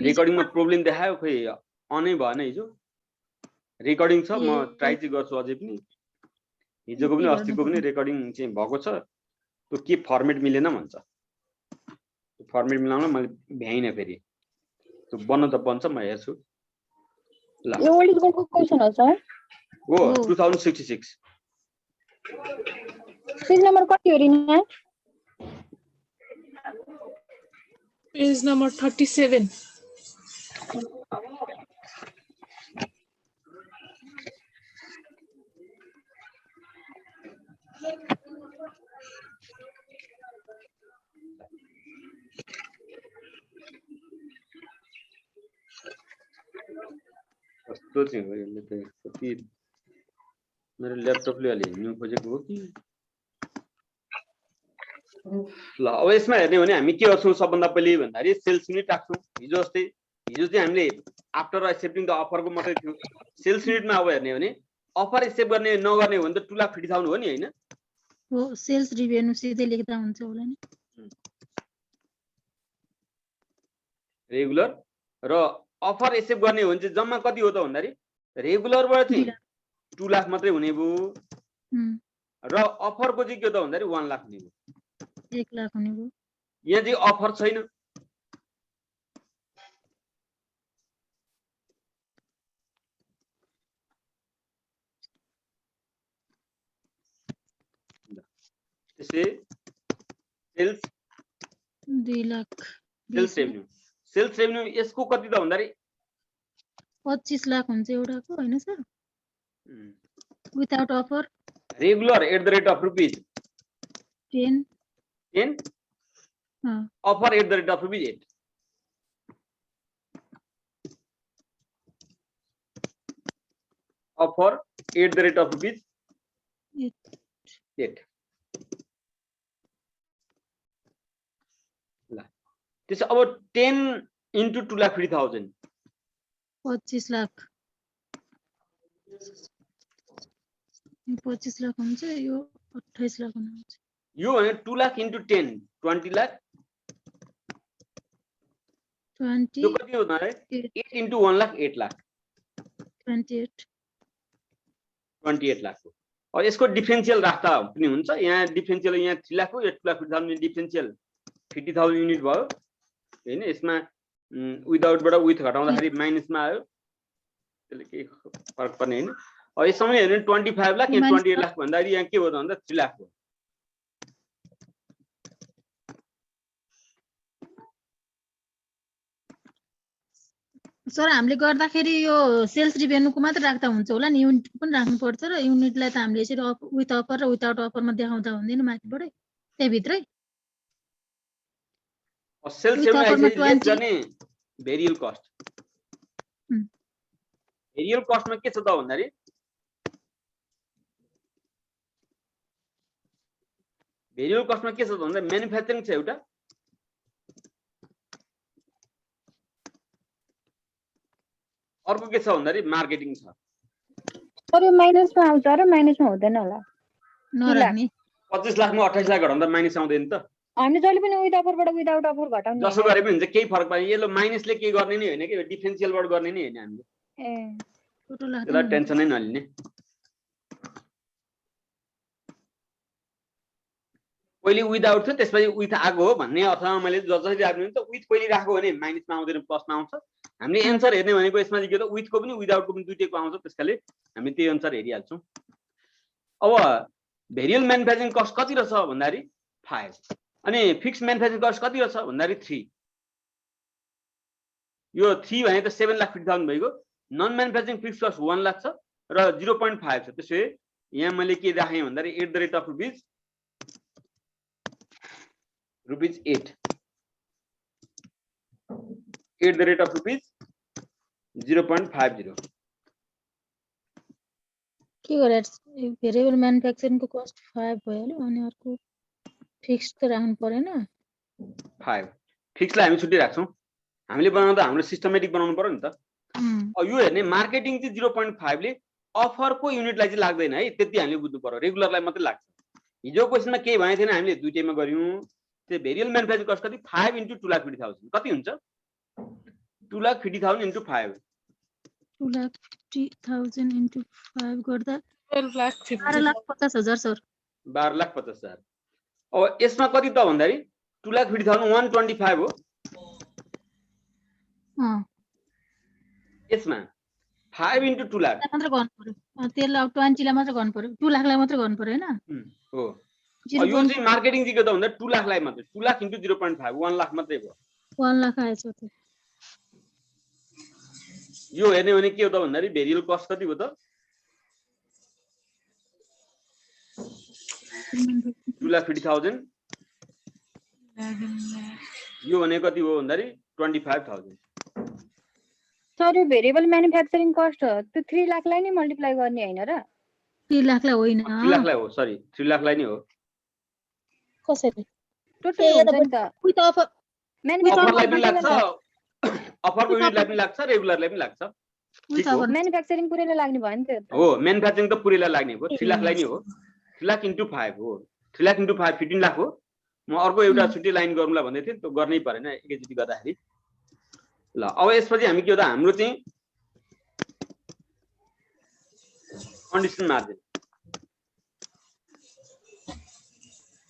रेकर्डिङमा problem देखायो खोइ अनै भएन हिजो रेकर्डिङ छ म ट्राई चाहिँ गर्छु अझै पनि हिजोको पनि अस्तिको पनि रेकर्डिङ चाहिँ भएको छ त्यो के फर्मेट मिलेन भन्छ फर्मेट मिलाउन मैले भ्याइन फेरि त्यो बन्न त बन्छ म हेर्छु ल यो वर्ल्ड कपको क्वेशन हो सर हो 2066 पेज नम्बर कति हो रिना पेज नम्बर 37 कस्तो चाहिँ हो यसले त कति मेरो ल्यापटपले अलि हिँड्नु खोजेको हो कि ल अब यसमा हेर्ने भने हामी के गर्छौं सबभन्दा पहिले भन्दाखेरि सेल्स युनिट राख्छौं हिजो चाहिँ हामीले आफ्टर एक्सेप्टिङ द अफरको मात्रै थियो सेल्स युनिटमा अब हेर्ने भने अफर एक्सेप्ट गर्ने नगर्ने हो भने त 2,50,000 हो नि हैन हो सेल्स रिभेन्यू सिधै लेख्दा हुन्छ होला नि रेगुलर र अफर एक्सेप्ट गर्ने हो भने चाहिँ जम्मा कति हो त भन्दाखेरि रेगुलरबाट चाहिँ 2 लाख मात्रै हुने भयो र अफरको चाहिँ के त भन्दाखेरि 1 लाख हुने भयो 1 लाख हुने भयो यहाँ चाहिँ अफर छैन त्यसै सेल्स 2 लाख सेल्स रेभन्यू यसको कति त भन्दाखेरि 25 लाख हुन्छ एउटाको हैन sir without offer regular @rupees 10 offer @rupees 8 offer @rupees 8 ल त्यसो अब 10 into 2,50,000 25 लाख 25 लाख हुन्छ यो 28 लाख हुन्छ यो भने 2 लाख into 10 20 लाख 20 यो कति हो त 8 into 1 लाख 8 लाख 28 लाख हो अब यसको डिफरेन्शियल राख्दा पनि हुन्छ यहाँ डिफरेन्शियल यहाँ 3 लाख हो यो 2,50,000 डिफरेन्शियल 50,000 युनिट भयो हैन यसमा विदाउटबाट विथ घटाउँदाखेरि माइनसमा आयो त्यसले के फरक पर्ने हैन अब यसमा हेर्नु 25 लाख यहाँ 28 लाख भन्दाखेरि यहाँ के हो त भन्दा 3 लाख हो सर हामीले गर्दाखेरि यो सेल्स रिभेन्यूको मात्र राख्दा हुन्छ होला नि युनिटको पनि राख्नु पर्छ र युनिटलाई त हामीले यसरी विथ अफर र विदाउट अफरमा देखाउँदा हुँदैन माथिबाटै त्यही भित्रै सेल्स रेभन्यू लेस गर्ने भेरियल कस्ट भेरियल कस्टमा के छ त भन्दाखेरि भेरियल कस्टमा के छ त भन्दा म्यानुफ्याक्चरिङ छ एउटा अर्को के छ भन्दाखेरि मार्केटिङ छ सर यो माइनसमा आउँछ र माइनसमा हुँदैन होला नराख्ने 25 लाखमा 28 लाख घटाउँदा माइनस आउँदैन त हामी जहिले पनि विथ अफरबाट विदाउट अफर घटाउने जसो गरे पनि हुन्छ केही फरक पर्दैन यो माइनसले के गर्ने नि हैन के डिफरेन्शियलबाट गर्ने नि हैन हामीले टोटल त्यसलाई टेन्सनै नलिने पहिले विदाउट थियो त्यसपछि विथ आएको हो भन्ने अर्थमा मैले जसरी राख्नु त विथ पहिले राखेको भने माइनसमा आउँदैन प्लसमा आउँछ हामीले एन्सर हेर्ने भनेको यसमा चाहिँ के त विथको पनि विदाउटको पनि दुईटैको आउँछ त्यसकाले हामी त्यही अनुसार हेरिहाल्छौँ अब भेरियल म्यानुफ्याक्चरिङ कस्ट कति रहेछ भन्दाखेरि 5 अनि फिक्स म्यानुफ्याक्चरिङ कस्ट कति रहेछ भन्दाखेरि 3 यो 3 भने त 7,50,000 भइगयो non manufacturing fix cost 1 lakh छ र 0.5 छ त्यसै यहाँ मैले के राखेँ भन्दाखेरि rupees 8 rupees 0.50 के गरे भेरिएबल म्यानुफ्याक्चरिङको कस्ट 5 भइहाल्यो अनि अर्को फिक्स त राख्नु परेन 5 फिक्सलाई हामी छुट्टै राख्छौं हामीले बनाउँदा हाम्रो सिस्टमेटिक बनाउनु पर्यो नि त अब यो हेर्ने मार्केटिङ चाहिँ 0.5 ले अफरको युनिटलाई चाहिँ लाग्दैन है त्यति हामीले बुझ्नु पर्यो रेगुलरलाई मात्रै लाग्छ हिजो क्वेशनमा के भने थिएन हामीले दुईटैमा गर्यौं त्यो भेरियल म्यानुफ्याक्चरिङ कस्ट कति 5 into 2,50,000 कति हुन्छ 2,50,000 into 5 2,50,000 into 5 गर्दा 12,50,000 12,50,000 सर 12,50,000 अब यसमा कति त भन्दाखेरि 2,50,125 हो यसमा 5 into 2 लाख मात्र गर्नु पर्यो त्यसलाई अब 20 लाई मात्र गर्नु पर्यो 2 लाखलाई मात्र गर्नु पर्यो हैन हो यो चाहिँ मार्केटिङ चाहिँ के त भन्दा 2 लाखलाई मात्र 2 लाख into 0.5 1 लाख मात्रै भयो 1 लाख आएछ त यो हेर्ने भने के हो त भन्दाखेरि भेरिएबल कस्ट कति हो त 2,50,000 यो भने कति हो भन्दाखेरि 25,000 सर यो भेरिएबल म्यानुफ्याक्चरिङ कस्ट हो त्यो 3 लाखलाई नै मल्टिप्लाई गर्ने हैन र 3 लाखलाई होइन 3 लाखलाई हो सरी 3 लाखलाई नै हो कसरी टोटल हुन्छ नि त विथ अफर अफरलाई पनि लाग्छ अफरको युनिटलाई पनि लाग्छ रेगुलरलाई पनि लाग्छ ठीक हो म्यानुफ्याक्चरिङ पुरैलाई लाग्ने भयो नि त्यो हो म्यानुफ्याक्चरिङ त पुरैलाई लाग्ने हो 3 लाखलाई नै हो 3 लाख into 5 हो 3 लाख into 5 15 लाख हो म अर्को एउटा छुट्टी लाइन गरौँला भन्दै थिएँ त्यो गर्नै परेन एकैचोटि गर्दाखेरि ल अब यसपछि हामी के हो त हाम्रो चाहिँ कन्डिसन मार्जिन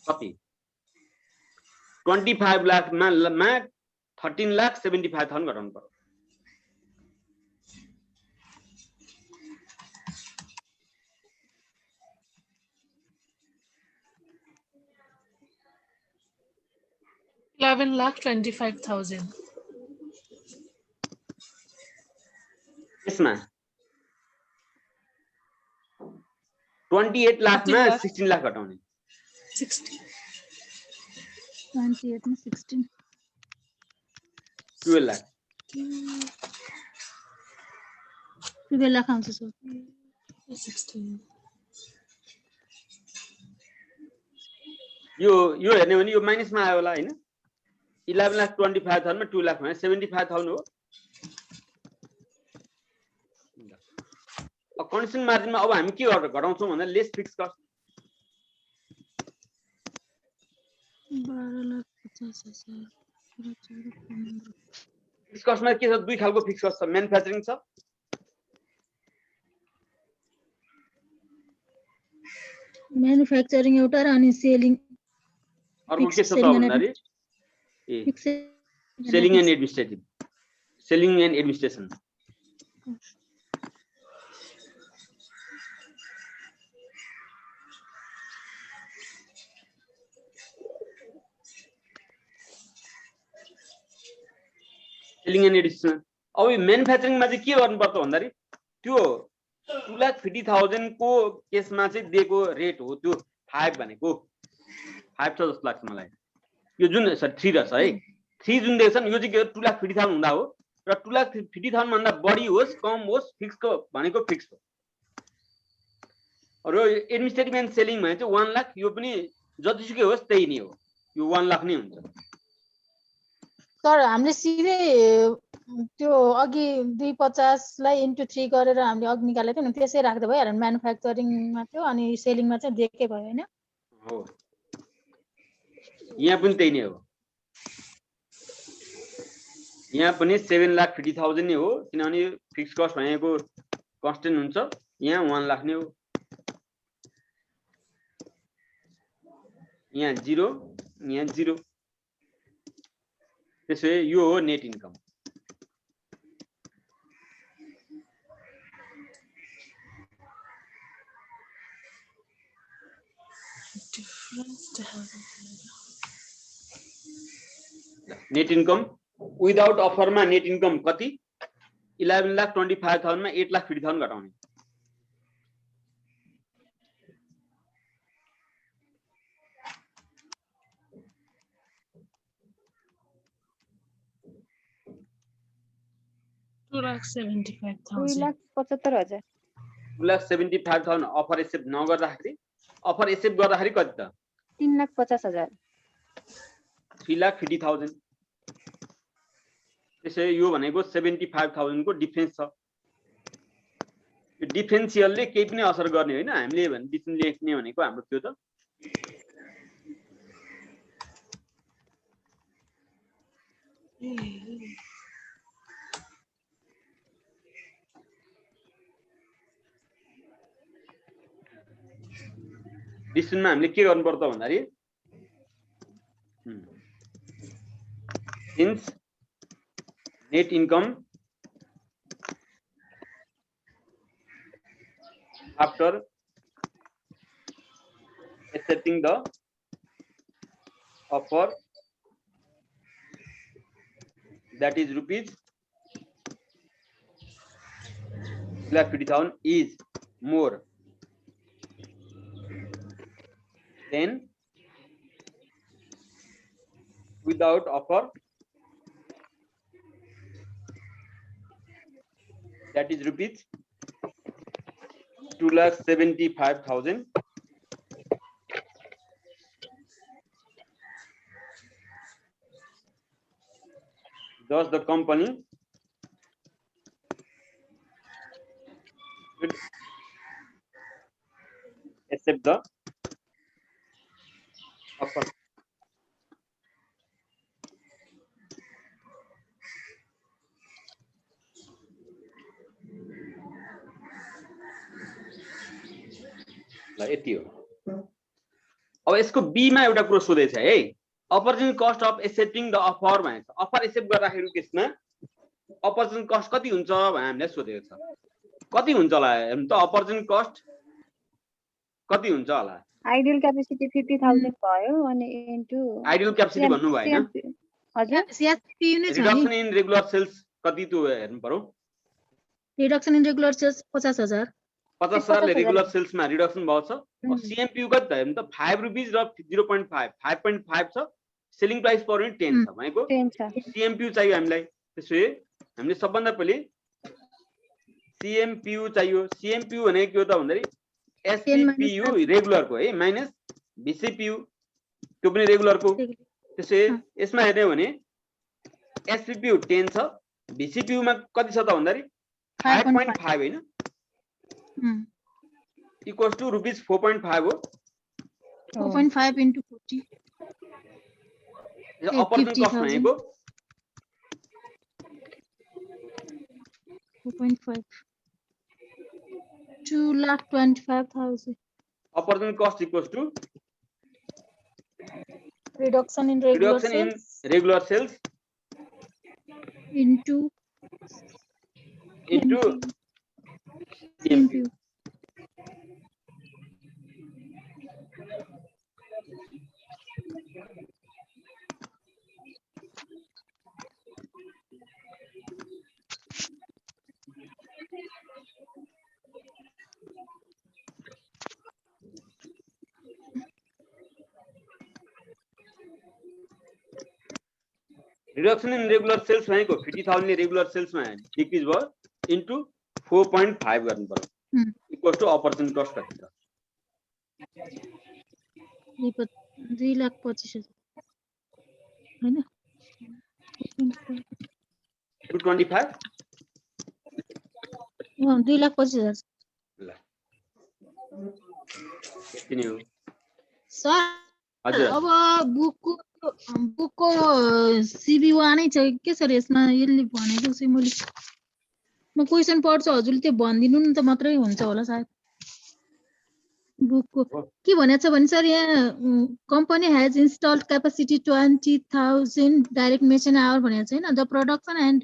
कति 25 लाख मा 13,75,000 घटाउनु पर्यो $11,25,000 यसमा 28 लाखमा 16 लाख घटाउने 60 28 मा 16 12 लाख 12 लाख आउँछ सर 16 यो हेर्ने भने यो माइनसमा आयो होला हैन 11,25,000 मा 2 लाख भने 75,000 हो कन्डिसन मार्जिनमा अब हामी के घटाउँछौँ भन्दा लेस फिक्स कस्ट 12,50,000 फिक्स कस्टमा के छ दुई खालको फिक्स कस्ट छ म्यानुफ्याक्चरिङ छ म्यानुफ्याक्चरिङ एउटा र अनि सेलिङ अर्को के छ त भन्दाखेरि ए selling and administration selling and administration अब यो म्यानुफ्याक्चरिङमा चाहिँ के गर्नुपर्छ भन्दाखेरि त्यो 2,50,000 को केसमा चाहिँ दिएको रेट हो त्यो 5 भनेको 5 छ जस्तो लाग्छ मलाई यो जुन 3 रहेछ है 3 जुन दिएको छ नि यो चाहिँ के 2,50,000 हुँदा हो र 2,50,000 भन्दा बढी होस् कम होस् फिक्सको भनेको फिक्स हो र एडमिनिस्ट्रेटिभ एन्ड सेलिङ भने चाहिँ 1 लाख यो पनि जतिसुकै होस् त्यही नै हो यो 1 लाख नै हुन्छ सर हामीले सिधै त्यो अघि 250 लाई इन्टु 3 गरेर हामीले अघि निकालेको थियौँ नि त्यसै राख्दा भयो म्यानुफ्याक्चरिङमा थियो अनि सेलिङमा चाहिँ दिएकै भयो हैन हो यहाँ पनि त्यही नै हो यहाँ पनि 7,50,000 नै हो किनभने फिक्स कस्ट भनेको कन्स्टेन्ट हुन्छ यहाँ 1 लाख नै हो यहाँ 0 यहाँ 0 त्यसो यो हो net income net income without अफरमा नेट इन्कम कति 11,25,000 मा 8,50,000 घटाउने $2,75,000 2,75,000 2,75,000 अफर एक्सेप्ट नगर्दाखेरि अफर एक्सेप्ट गर्दाखेरि कति त 3,50,000 3,50,000 त्यसै यो भनेको 75,000 को डिफरेन्स छ यो डिफरेन्सियलले केही पनि असर गर्ने होइन हामीले भने डिफरेन्स लेख्ने भनेको हाम्रो त्यो त डिसिजनमा हामीले के गर्नु पर्छ भन्दाखेरि since net income after accepting the offer that is rupees 50,000 is more than without offer that is rupees 2,75,000 thus the company should accept the offer. यति हो। अब यसको बी मा एउटा कुरो सोधेछ है, opportunity cost of accepting the offer भनेको छ। अफर एक्सेप्ट गर्दाखेरि केसमा अपॉर्चुनिटी कस्ट कति हुन्छ भनेर हामीले सोधेको छ। कति हुन्छ होला त अपॉर्चुनिटी कस्ट कति हुन्छ होला? आइडियल क्यापेसिटी 50,000 भयो अनि इन्टु आइडियल क्यापेसिटी भन्नु भएन? हजुर सीएसपी नै छ नि। रिडक्सन इन रेगुलर सेल्स कति त्यो हेर्नु पर्यो। रिडक्सन इन रेगुलर सेल्स 50,000 50,000 ले रेगुलर सेल्समा रिडक्सन भएको छ। सीएमपीयू कति भयो त 5 रुपैयाँ र 0.5 5.5 छ। सेलिङ प्राइस पर युनिट 10 छ भनेको 10 छ। सीएमपीयू चाहियो हामीलाई। त्यसैले हामीले सबभन्दा पहिले सीएमपीयू चाहियो। सीएमपीयू भनेको के हो त भन्दाखेरि एसपीपीयू रेगुलर को है माइनस बीसीपीयू त्यो पनि रेगुलर को। त्यसैले यसमा हेर्ने हो भने एसपीपीयू 10 छ, बीसीपीयू मा कति छ त भन्दाखेरि 5.5 हैन इक्वल्स टु रुपीस 4.5 हो। 4.5 into 40 अपॉर्चुनिटी कस्ट भनेको 4.5 2,25,000 opportunity cost equals to reduction in regular sales into CMPU. Reduction in regular sales भनेको 50,000 ले रेगुलर सेल्स मा डिक्रिज भयो इन्टु 4.5 गर्नु पर्यो इक्वल्स टु अपॉर्चुनिटी कस्ट कति छ 2,25,000 हैन 225 2,25,000 ल किन हो सर हजुर अब बुकको सीबी1 नै छ के सर यसमा यसले भनेको चाहिँ मैले म क्वेशन पढ्छु हजुरले त्यो भनिदिनु नि त मात्रै हुन्छ होला सायद बुकको के भनेको छ भने सर यहाँ company has installed capacity 20,000 direct machine hour भनेको छैन the production and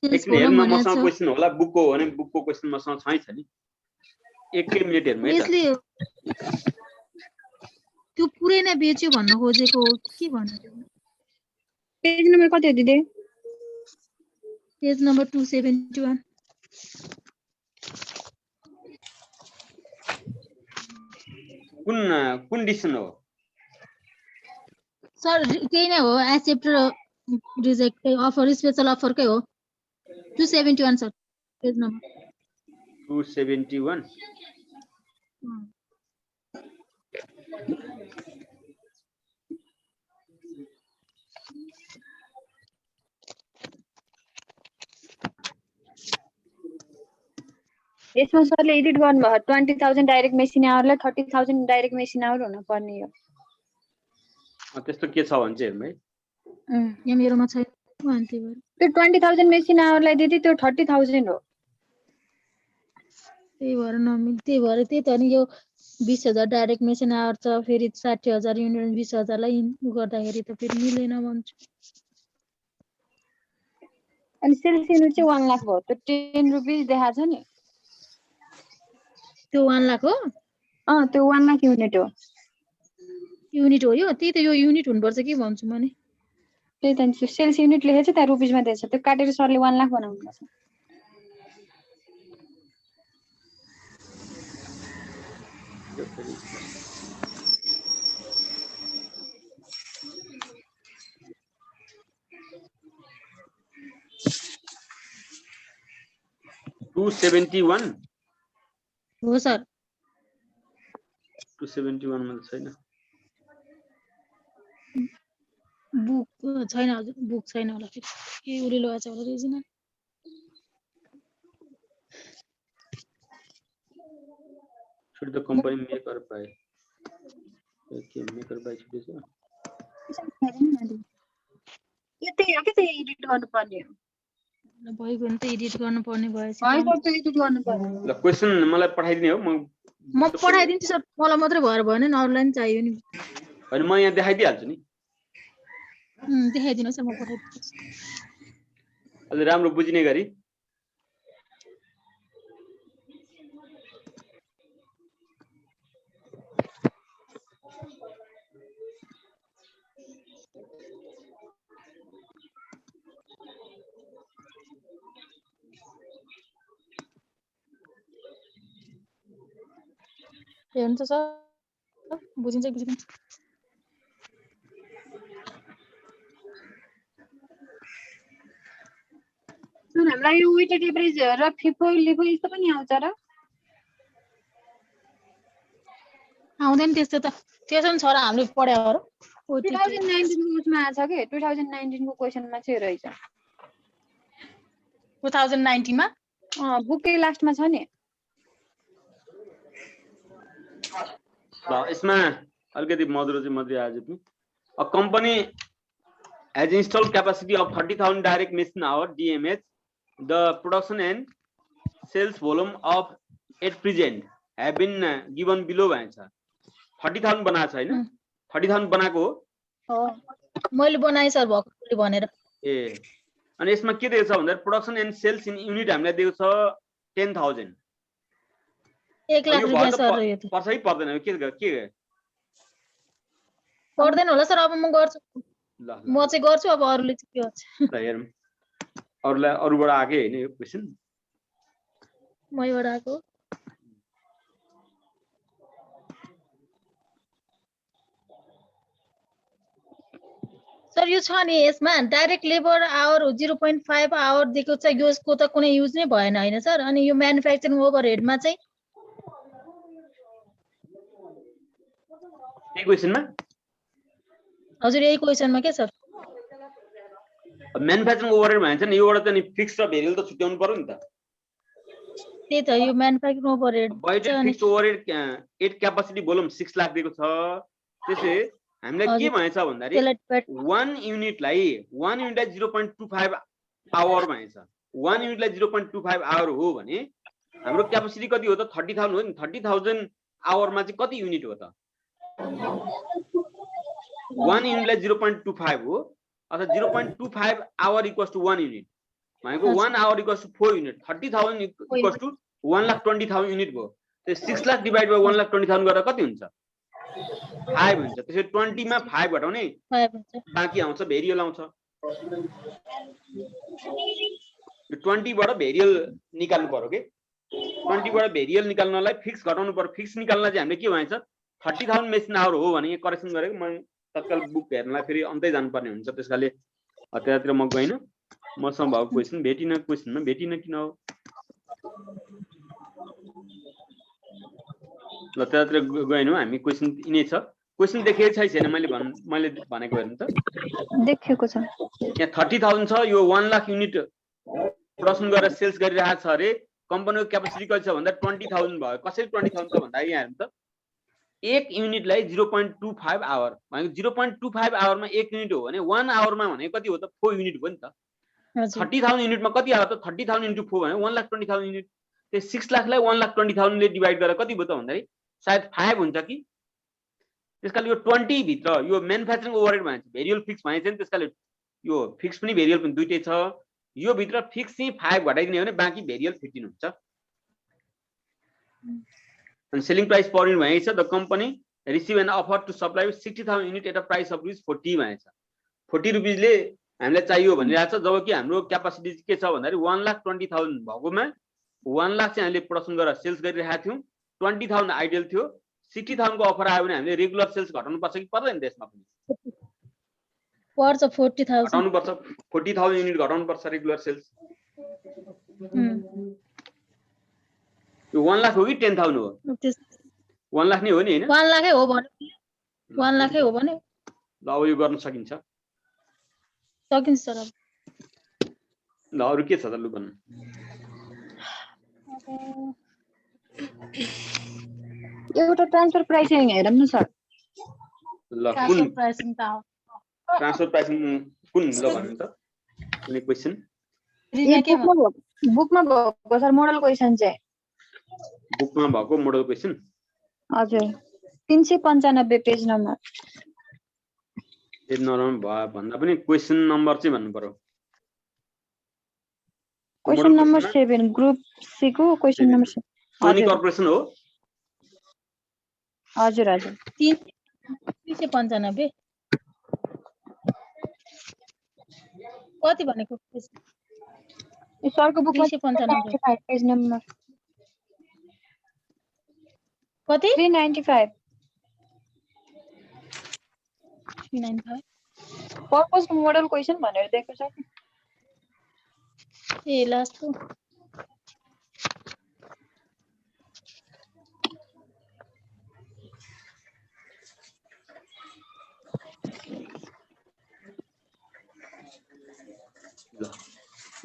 sales volume भनेको छ क्वेशन होला बुकको भने बुकको क्वेशन मसँग छैन नि एकै मिनेट हेर्नु है त यसले त्यो पुरै नै बेच्यो भन्न खोजेको हो के भन्नु पेज नम्बर कति हो दिदी पेज नम्बर 271 कुन डिसिजन हो सर त्यही नै हो एक्सेप्ट र रिजेक्ट अफर स्पेशल अफर कै हो 271 सर पेज नम्बर 271 यसमा सरले एडिट गर्नुभयो 20,000 डाइरेक्ट मेसिन आवरलाई 30,000 डाइरेक्ट मेसिन आवर हुन पर्ने हो त्यस्तो के छ भने चाहिँ हेर्नु है यहाँ मेरोमा छैन भन्थे भएर त्यो 20,000 मेसिन आवरलाई दिदी त्यो 30,000 हो त्यही भएर नमिल त्यही भएर त्यही त नि यो 20,000 डाइरेक्ट मेसिन आवर छ, फेरि 60,000 युनिट 20,000 लाई गर्दाखेरि त फेरि मिलेन भन्छु। अनि सेल्स युनिट चाहिँ 1 लाख भयो, त्यो 10 रुपिस देखाएको छ नि। त्यो 1 लाख हो, त्यो 1 लाख युनिट हो। युनिट हो यो, त्यही त यो युनिट हुनुपर्छ कि भन्छु म नि। त्यही त नि, सेल्स युनिट लेखेको छ त्यहाँ रुपिसमा दिएछ, त्यो काटेर सरले 1 लाख बनाउनु पर्छ। $271 हो सर। 271 मा छैन। बुक छैन हजुर, बुक छैन होला फेरि के उलिलो आछ होला regional. Should the company make or buy? Okay, make or buy छुटेछ। यो त्यही हो कि त्यो एडिट गर्नुपर्ने हो। भइगयो नि त, एडिट गर्नुपर्ने भएछ। है सर, त्यो एडिट गर्नुपर्ने। ल क्वेशन मलाई पठाइदिने हो, म पठाइदिन्छु सर, मलाई मात्रै भएर भएन नि, अरूलाई नि चाहियो नि। हैन म यहाँ देखाइदिहाल्छु नि। देखाइदिनुहोस् न, म पठाइदिन्छु। अलि राम्रो बुझिने गरी। हुन्छ सर, बुझिन्छ बुझिन्छ। सर हामीलाई यो वेटेड एभरेज र फिफो लिफो यस्तो पनि आउँछ र? आउँदैन त्यस्तो त, त्यसो नि छ र हामीले पढ्या हो र। 2019 को उसमा आछ के, 2019 को क्वेशनमा चाहिँ रहेछ। 2019 मा बुकै लास्टमा छ नि। ल यसमा अलिकति मधुरो चाहिँ मधुरो आज पनि। A company has installed capacity of 30,000 direct machine hour DMH. The production and sales volume of at present have been given below भन्छ। 30,000 बनाएको छ हैन? 30,000 बनाएको हो, मैले बनाए सर भक्कले भनेर। ए अनि यसमा के दिएको छ भन्दा production and sales in unit हामीलाई दिएको छ 10,000। 1 लाख रुपैयाँ सर यो त। पर्छ कि पर्दैन के पर्दैन होला सर, अब म गर्छु। ल म चाहिँ गर्छु, अब अरूले चाहिँ के गर्छ। ल हेरौँ अरूलाई अरूबाट आके हैन यो क्वेशन मैबाट आएको। सर यो छ नि यसमा डाइरेक्ट लेबर आवर 0.5 आवर दिएको छ, यसको त कुनै युज नै भएन हैन सर। अनि यो म्यानुफ्याक्चरिङ ओभरहेडमा चाहिँ यही क्वेशनमा हजुर यही क्वेशनमा के सर? म्यानुफ्याक्चरिङ ओभरहेड भन्छ नि, योबाट त नि फिक्स र भेरिएबल त छुट्याउनु पर्यो नि त। त्यही त यो manufacturing overhead budget fixed overhead at capacity volume 6 lakh दिएको छ। त्यसै हामीलाई के भएछ भन्दाखेरि 1 युनिटलाई 0.25 आवर भएछ। 1 युनिटलाई 0.25 आवर हो भने हाम्रो क्यापासिटी कति हो त 30,000 हो नि। 30,000 आवरमा चाहिँ कति युनिट हो त? 1 युनिटलाई 0.25 हो अथवा 0.25 आवर इक्वल्स टु 1 युनिट भनेको 1 hour equals to 4 unit. 30,000 equals to 1,20,000 unit भयो। त्यो 6 लाख डिभाइड बाइ 1,20,000 गरेर कति हुन्छ? 5 हुन्छ। त्यसै 20 मा 5 घटाउने बाँकी आउँछ, भेरिएबल आउँछ। 20 बाट भेरिएबल निकाल्नु पर्यो के। 20 बाट भेरिएबल निकाल्नलाई फिक्स घटाउनु पर्यो। फिक्स निकाल्न चाहिँ हामीले के भन्छ 30,000 मेसिन आवर हो भने करेक्सन गरेको म तत्काल बुक हेर्नलाई फेरि अन्तै जानुपर्ने हुन्छ। त्यसकाले त्यतातिर म गइन, मसँग भएको क्वेशन भेटिन, क्वेशनमा भेटिन किन हो? ल त्यतातिर गएन हामी, क्वेशन यिनै छ। क्वेशन देखेको छैन मैले भनेको हेर्नु त। देखेको छ। यहाँ 30,000 छ, यो 1 लाख युनिट प्रोडक्सन गरेर सेल्स गरिरहेको छ अरे। कम्पनीको क्यापासिटी कति छ भन्दा 20,000 भयो। कसरी 20,000 छ भन्दा यहाँ हेर्नु त, एक युनिटलाई 0.25 आवर भनेको 0.25 आवरमा एक युनिट हो भने 1 आवरमा भनेको कति हो त? 4 युनिट हो नि त। 30,000 युनिटमा कति आयो त? 30,000 × 4 भने 1,20,000 युनिट। त्यो 6 लाखलाई 1,20,000 ले डिभाइड गरेर कति भयो त भन्दाखेरि सायद 5 हुन्छ कि त्यसकाले यो 20 भित्र यो म्यानुफ्याक्चरिङ ओभरहेड भनेको भेरिएबल फिक्स भनेको नि त्यसकाले यो फिक्स पनि भेरिएबल पनि दुईटै छ यो भित्र फिक्स चाहिँ 5 घटाइदिने हो भने बाँकी भेरिएबल 15 हुन्छ अनि सेलिङ प्राइस पर युनिट भनेको छ the company receive an offer to supply 60,000 unit at a price of ₹40 भनेको छ 40 रुपीजले हामीलाई चाहियो भनिरहेको छ जबकि हाम्रो क्यापासिटी के छ भन्दाखेरि 1,20,000 भएकोमा 1 लाख चाहिँ हामीले प्रोडक्सन गरेर सेल्स गरिरहेका थियौँ 20,000 आइडियल थियो 60,000 को अफर आयो भने हामीले रेगुलर सेल्स घटाउनु पर्छ कि पर्दैन त्यसमा पनि पर्छ 40,000 घटाउनु पर्छ 40,000 युनिट घटाउनु पर्छ रेगुलर सेल्स यो 1 लाख हो कि 10,000 हो 1 लाख नै हो नि हैन 1 लाखै हो भने 1 लाखै हो भने ल अब यो गर्न सकिन्छ सर अब ल अरु के छ त लु भन्नु एउटा ट्रान्सफर प्राइसिङ हेरौँ न सर ल कुन प्राइसिङ त हो ट्रान्सफर प्राइसिङ कुन ल भन्नु त कुनै क्वेशन बुकमा भएको सर मोडल क्वेशन चाहिँ बुकमा भएको मोडल क्वेशन हजुर 395 पेज नम्बर पेज नम्बर भन्दा पनि क्वेशन नम्बर चाहिँ भन्नु पर्यो क्वेशन नम्बर 7 ग्रुप सी को क्वेशन नम्बर 7 सोनी कर्पोरेसन हो हजुर हजुर 395 कति भनेको सरको बुकमा 395 पेज नम्बर कति 395 पर्पस मोडल क्वेशन भनेर दिएको छ ए लास्ट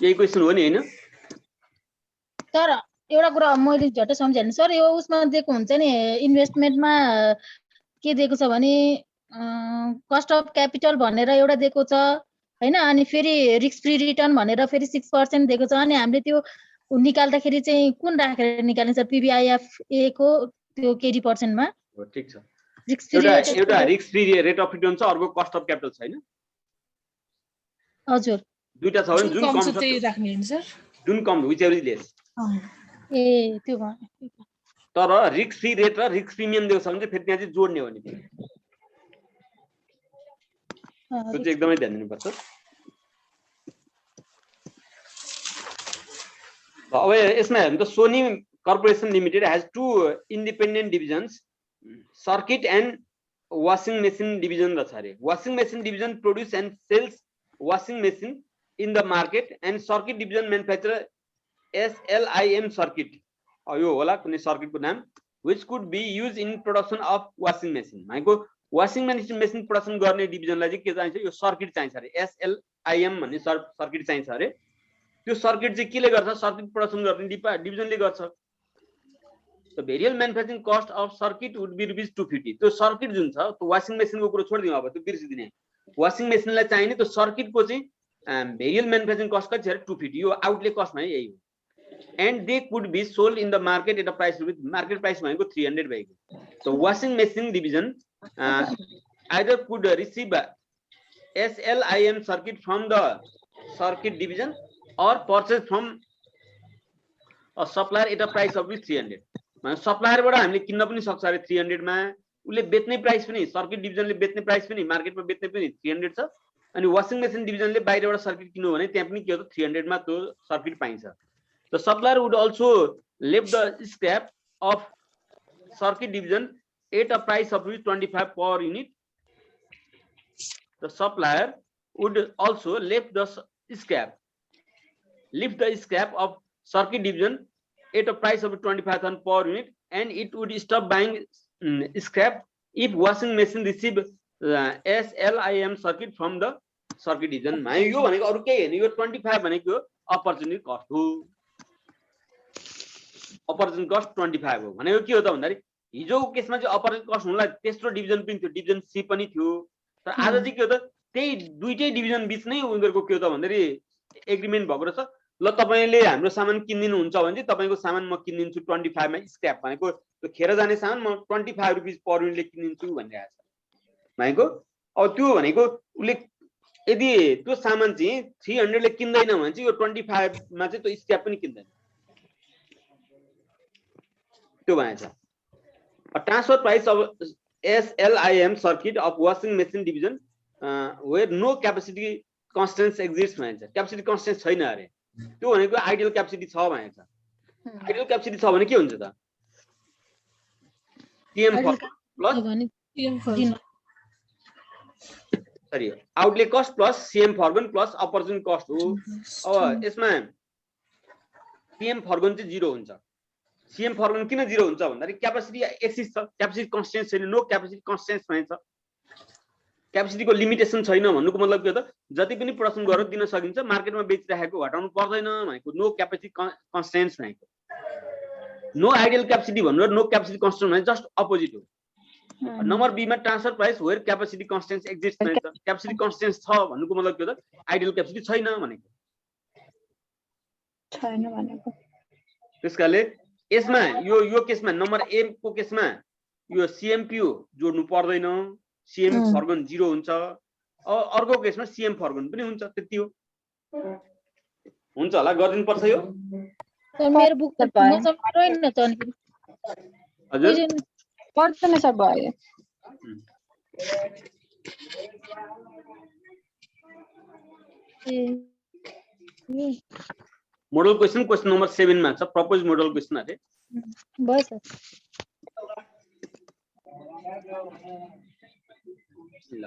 यही क्वेशन हो नि हैन तर एउटा कुरा मैले झट्ट सम्झेँ सर यो उसमा दिएको हुन्छ नि इन्भेस्टमेन्टमा के दिएको छ भने कस्ट अफ क्यापिटल भनेर एउटा दिएको छ हैन अनि फेरि रिस्क फ्री रिटर्न भनेर फेरि 6% दिएको छ अनि हामीले त्यो निकाल्दाखेरि चाहिँ कुन राखेर निकाल्ने सर पीबीआईएफए को त्यो केडी पर्सेन्टमा हो ठीक छ रिस्क फ्री एउटा risk free rate of return छ अर्को कस्ट अफ क्यापिटल छैन हजुर दुईटा छ भने जुन कम छ त्यही राख्ने हैन सर जुन कम विच एभर इज लेस ए त्यो तर रिस्क फ्री रेट र रिस्क प्रिमियम दिएको छ भने चाहिँ फेरि त्यहाँ चाहिँ जोड्ने हो नि त्यो चाहिँ एकदमै ध्यान दिनुपर्छ अब यसमा हेर्नु त Sony corporation limited has two independent divisions circuit and washing machine division रहेछ अरे washing machine division produce and sales washing machine in the market and circuit division manufacture SLIM circuit यो होला कुनै सर्किटको नाम which could be used in production of washing machine भनेको washing machine production गर्ने डिभिजनलाई चाहिँ के चाहिन्छ यो सर्किट चाहिन्छ अरे SLIM भन्ने सर्किट चाहिन्छ अरे त्यो सर्किट चाहिँ केले गर्छ सर्किट प्रोडक्सन गर्ने डिभिजनले गर्छ the variable manufacturing cost of circuit would be ₹250 त्यो सर्किट जुन छ त्यो वाशिङ मेसिनको कुरो छोडिदिउँ अब त्यो बिर्सिदिने वाशिङ मेसिनलाई चाहिने त्यो सर्किटको चाहिँ भेरिएबल म्यानुफ्याक्चरिङ कस्ट कति छ अरे 250 यो आउटले कस्ट भने यही हो and they could be sold in the market at a price with market price भनेको 300 भएको so washing machine division either could receive SLIM circuit from the circuit division or purchase from a supplier at a price of 300 भने supplier बाट हामीले किन्न पनि सक्छ अरे 300 मा उले बेच्ने प्राइस पनि सर्किट डिभिजनले बेच्ने प्राइस पनि मार्केटमा बेच्ने पनि 300 छ अनि वाशिङ मेसिन डिभिजनले बाहिरबाट सर्किट किन्नु भने त्यहाँ पनि के हो त 300 मा त्यो सर्किट पाइन्छ The supplier would also leave the scrap of circuit division at a price of ₹25 per unit. The supplier would also lift the scrap of circuit division at a price of 25,000 per unit, and it would stop buying scrap if washing machine receive SLIM circuit from the circuit division. यो भनेको अरु केही हैन यो 25 भनेको opportunity cost हो opportunity cost 25 हो भनेको के हो त भन्दाखेरि हिजोको केसमा चाहिँ अपॉर्चुनिटी कस्ट हुनलाई तेस्रो डिभिजन पनि थियो डिभिजन सी पनि थियो तर आज चाहिँ के हो त त्यही दुईटै डिभिजन बीच नै उनीहरुको के हो त भन्दाखेरि एग्रीमेन्ट भएको रहेछ ल तपाईले हाम्रो सामान किन्दिनु हुन्छ भने चाहिँ तपाईको सामान म किन्दिन्छु 25 मा स्क्रैप भनेको त्यो खेर जाने सामान म 25 रुपैयाँ पर युनिटले किन्दिन्छु भनिरहेको छ भनेको। अब त्यो भनेको उले यदि त्यो सामान चाहिँ 300 ले किन्दैन भने चाहिँ यो 25 मा चाहिँ त्यो स्क्रैप पनि किन्दैन त्यो भनेछ। Transfer price of SLIM circuit of washing machine division where no capacity constraints exist भन्छ। क्यापेसिटी कन्स्टेन्ट छैन अरे त्यो भनेको आइडियल क्यापेसिटी छ भन्छ। आइडियल क्यापेसिटी छ भने के हुन्छ त TM प्लस सरी outlay cost plus CM forgone plus opportunity cost हो। अब यसमा CM फर्गन चाहिँ 0 हुन्छ। CM फर्गन किन 0 हुन्छ भन्दाखेरि क्यापेसिटी एक्सिस्ट छ क्यापेसिटी कन्स्टेन्ट छैन नो क्यापेसिटी कन्स्टेन्ट भन्छ। क्यापेसिटीको लिमिटेसन छैन भन्नुको मतलब के हो त जति पनि प्रडक्सन गरेर दिन सकिन्छ मार्केटमा बेचिराखेको घटाउनु पर्दैन भनेको नो क्यापेसिटी कन्स्टेन्ट्स भनेको। नो आइडियल क्यापेसिटी भन्नु नो क्यापेसिटी कन्स्टेन्ट भने जस्ट अपोजिट हो। नम्बर बी मा transfer price where capacity constraints exist भन्छ। क्यापेसिटी कन्स्टेन्ट्स छ भन्नुको मतलब के हो त आइडियल क्यापेसिटी छैन भनेको। छैन भनेको त्यसकाले यसमा यो केसमा नम्बर ए को केसमा यो CMPO जोड्नु पर्दैन CM फर्गन 0 हुन्छ। अर्को केसमा CM फर्गन पनि हुन्छ त्यति हो। हुन्छ होला गरिदिनु पर्छ यो मेरो बुक मसँग रहेन त अनि हजुर पर्दैन सर भयो। मोडल क्वेशन नम्बर 7 मा छ प्रपोज मोडल क्वेशन अरे भयो सर। ल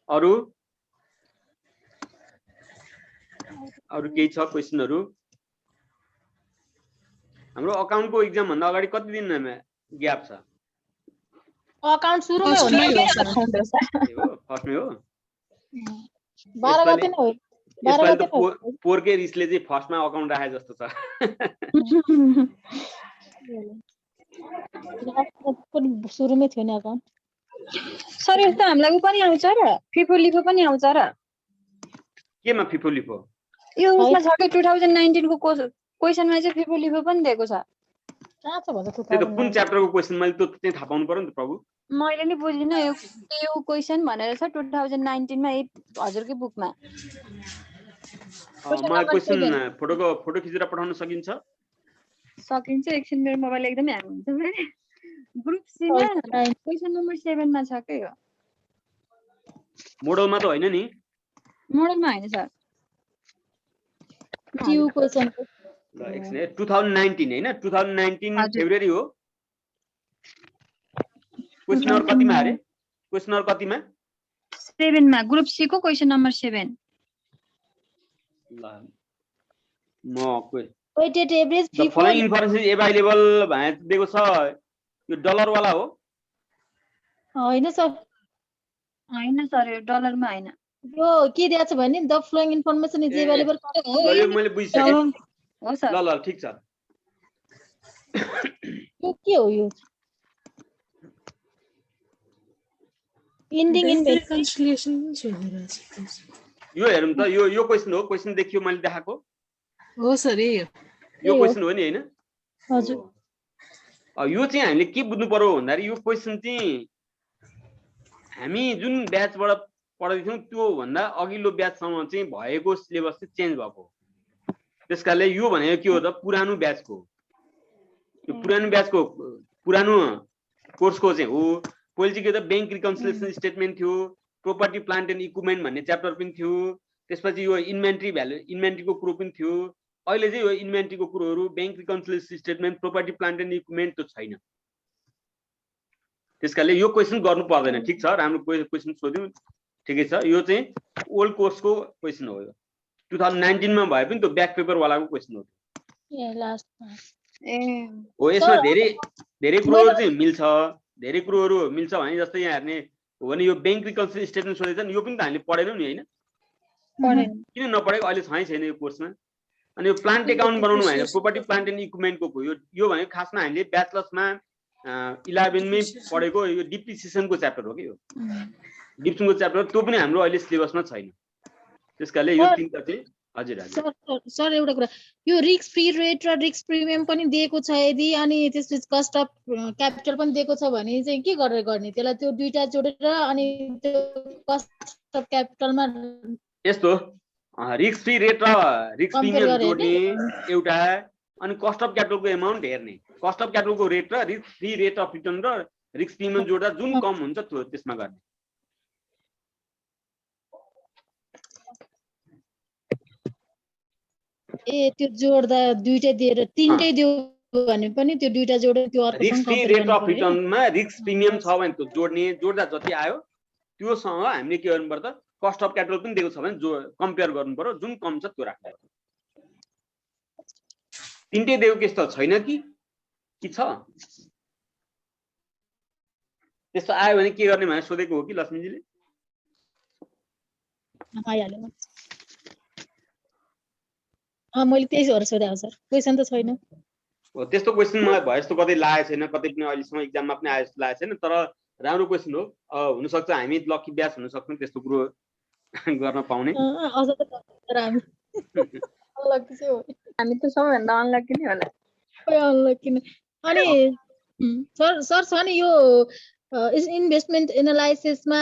अरु केही छ क्वेशनहरु। हाम्रो अकाउन्टको एक्जाम भन्दा अगाडि कति दिन ग्याप छ? अकाउन्ट सुरुमै हो नि फर्स्टमै हो 12 गते नै हो। 12 गते हो। पोरके रिसले चाहिँ फर्स्टमा अकाउन्ट राखे जस्तो छ। सुरुमै थियो नि अकाउन्ट। सर यस्तो हामीलाई पनि आउँछ र फिफो लिफो पनि आउँछ र केमा फिफो लिफो? यो उसमा छ के 2019 को क्वेशनमा चाहिँ फिफो लिफो पनि दिएको छ। कहाँ छ भन्छ त्यो त कुन च्याप्टरको क्वेशन मैले त त्यही थाहा पाउनु पर्यो नि त प्रभु। मैले नि बुझिन यो क्वेशन भनेर छ 2019 मा हजुरकै बुकमा। मलाई क्वेशन फोटो खिचेर पठाउन सकिन्छ? सकिन्छ एकछिन मेरो मोबाइल एकदमै ह्याङ हुन्छ। ग्रुप सी मा क्वेशन नम्बर 7 मा छ के हो? मोडलमा त हैन नि? मोडलमा हैन सर। क्यू क्वेशन ल एकछिन 2019 हैन 2019 फेब्रुअरी हो। क्वेशन नम्बर कतिमा अरे? क्वेशन नम्बर कतिमा? 7 मा ग्रुप सी को क्वेशन नम्बर 7। ल म weighted average The following information is available भने दिएको छ यो डलर वाला हो? हैन सर। हैन सर यो डलरमा हैन। यो के दिएको छ भने the following information is available ल यो मैले बुझिसके। हो सर। ल ठीक छ। यो के हो यो? इन्डिङ इन रिकन्सिलिएसन छ। यो हेरौँ त यो क्वेशन हो क्वेशन देखियो मैले देखाएको हो सर यो क्वेशन हो नि हैन? हजुर। यो चाहिँ हामीले के बुझ्नु पर्यो भन्दाखेरि यो क्वेशन चाहिँ हामी जुन ब्याचबाट पढाउँदै थियौं त्यो भन्दा अघिल्लो ब्याचसम्म चाहिँ भएको सिलेबस चाहिँ चेन्ज भएको। त्यसकारणले यो भनेको के हो त पुरानो ब्याचको यो पुरानो ब्याचको पुरानो कोर्सको चाहिँ हो। पहिले चाहिँ के त बैंक रिकन्सिलिएसन स्टेटमेन्ट थियो, प्रोपर्टी प्लान्ट एन्ड इक्विपमेन्ट भन्ने च्याप्टर पनि थियो, त्यसपछि यो इन्भेन्ट्री भ्यालु इन्भेन्ट्रीको कुरो पनि थियो। अहिले चाहिँ यो इन्भेन्ट्रीको कुरोहरु bank reconciliation statement property plant and equipment त छैन। त्यसकारणले यो क्वेशन गर्नु पर्दैन। ठीक छ राम्रो क्वेशन सोध्यौ ठिकै छ। यो चाहिँ ओल्ड कोर्सको क्वेशन हो। यो 2019 मा भए पनि त्यो ब्याक पेपर वालाको क्वेशन हो। ए लास्टमा हो यसमा धेरै कुरोहरु चाहिँ मिल्छ। धेरै कुरोहरु मिल्छ भने जस्तै यहाँ हेर्ने हो भने यो बैंक रिकन्सिलिएसन स्टेटमेन्ट सोधेछन् यो पनि त हामीले पढेनौं नि हैन? किन नपढेको अहिले छैन यो कोर्समा। अनि यो प्लान्ट एकाउन्ट बनाउनु हैन प्रोपर्टी प्लान्ट एन्ड इक्विपमेन्टको हो। यो भनेको खासमा हामीले ब्याचलर्समा 11 मै पढेको यो डिप्रिसिएसनको च्याप्टर हो के यो। डिप्रिसिएसनको च्याप्टर त्यो पनि हाम्रो अहिले सिलेबसमा छैन। त्यसकारणले यो तीनटा चाहिँ हजुर हजुर सर एउटा कुरा यो रिस्क फ्री रेट र रिस्क प्रिमियम पनि दिएको छ यदि अनि त्यसपछि कस्ट अफ क्यापिटल पनि दिएको छ भने चाहिँ के गरेर गर्ने त्यसलाई त्यो दुईटा जोडेर अनि त्यो कस्ट अफ क्यापिटलमा यस्तो रिस्क फ्री रेट र रिस्क Compare प्रिमियम गरे जोड्ने नि? एउटा अनि कस्ट अफ क्यापिटलको एमाउन्ट हेर्ने कस्ट अफ क्यापिटलको रेट र risk free rate of return र रिस्क प्रिमियम जोड्दा जुन कम हुन्छ त्यो त्यसमा गर्ने ए त्यो जोड्दा दुईटै दिएर तीनटै दियो भने पनि त्यो दुईटा जोडेर त्यो अर्कोसँग रिस्क फ्री कम्पेयर रेट गर्नु अफ पर्यो रिटर्नमा रिस्क प्रिमियम छ भने त्यो जोड्दा जति आयो त्योसँग हामीले के गर्नु पर्छ कस्ट अफ क्यापिटल पनि दिएको छ भने कम्पेयर गर्नु पर्यो जुन कम छ त्यो राख्नु पर्छ तीनटै दिएको केस त छैन कि छ त्यस्तो आयो भने के गर्ने भनेर सोधेको हो कि लक्ष्मीजीले आइहाल्यो मैले त्यही भएर सोधेको सर क्वेसन त छैन हो त्यस्तो क्वेसन मलाई भए जस्तो कतै लागेको छैन कतै पनि अहिलेसम्म इक्जाममा पनि आए जस्तो लागेको छैन तर राम्रो क्वेसन हो हुनसक्छ हामी लकी ब्याच हुन सक्छौँ त्यस्तो कुरो गर्न पाउने अझ त हामी अनलकी चाहिँ हो हामी त सबैभन्दा अनलकी नै होला अनलकी नै अनि सर छ नि यो इन्भेस्टमेन्ट एनालाइसिसमा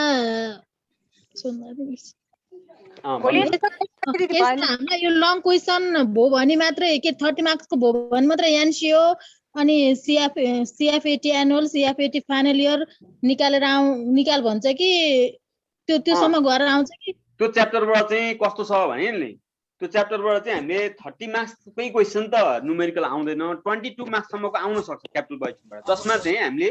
हामीलाई यो लङ क्वेसन भयो भने मात्रै के 30 मार्क्सको भयो भने मात्रै एनसिओ अनि सिएफएटी एनुअल सिएफएटी फाइनल इयर निकाल भन्छ कि त्योसम्म गरेर आउँछ कि त्यो च्याप्टरबाट चाहिँ कस्तो छ भने नि त्यो च्याप्टरबाट चाहिँ हामीले 30 मार्क्सकै क्वेसन त न्युमेरिकल आउँदैन 22 मार्क्ससम्मको आउन सक्छ क्यापिटल बाइसबाट जसमा चाहिँ हामीले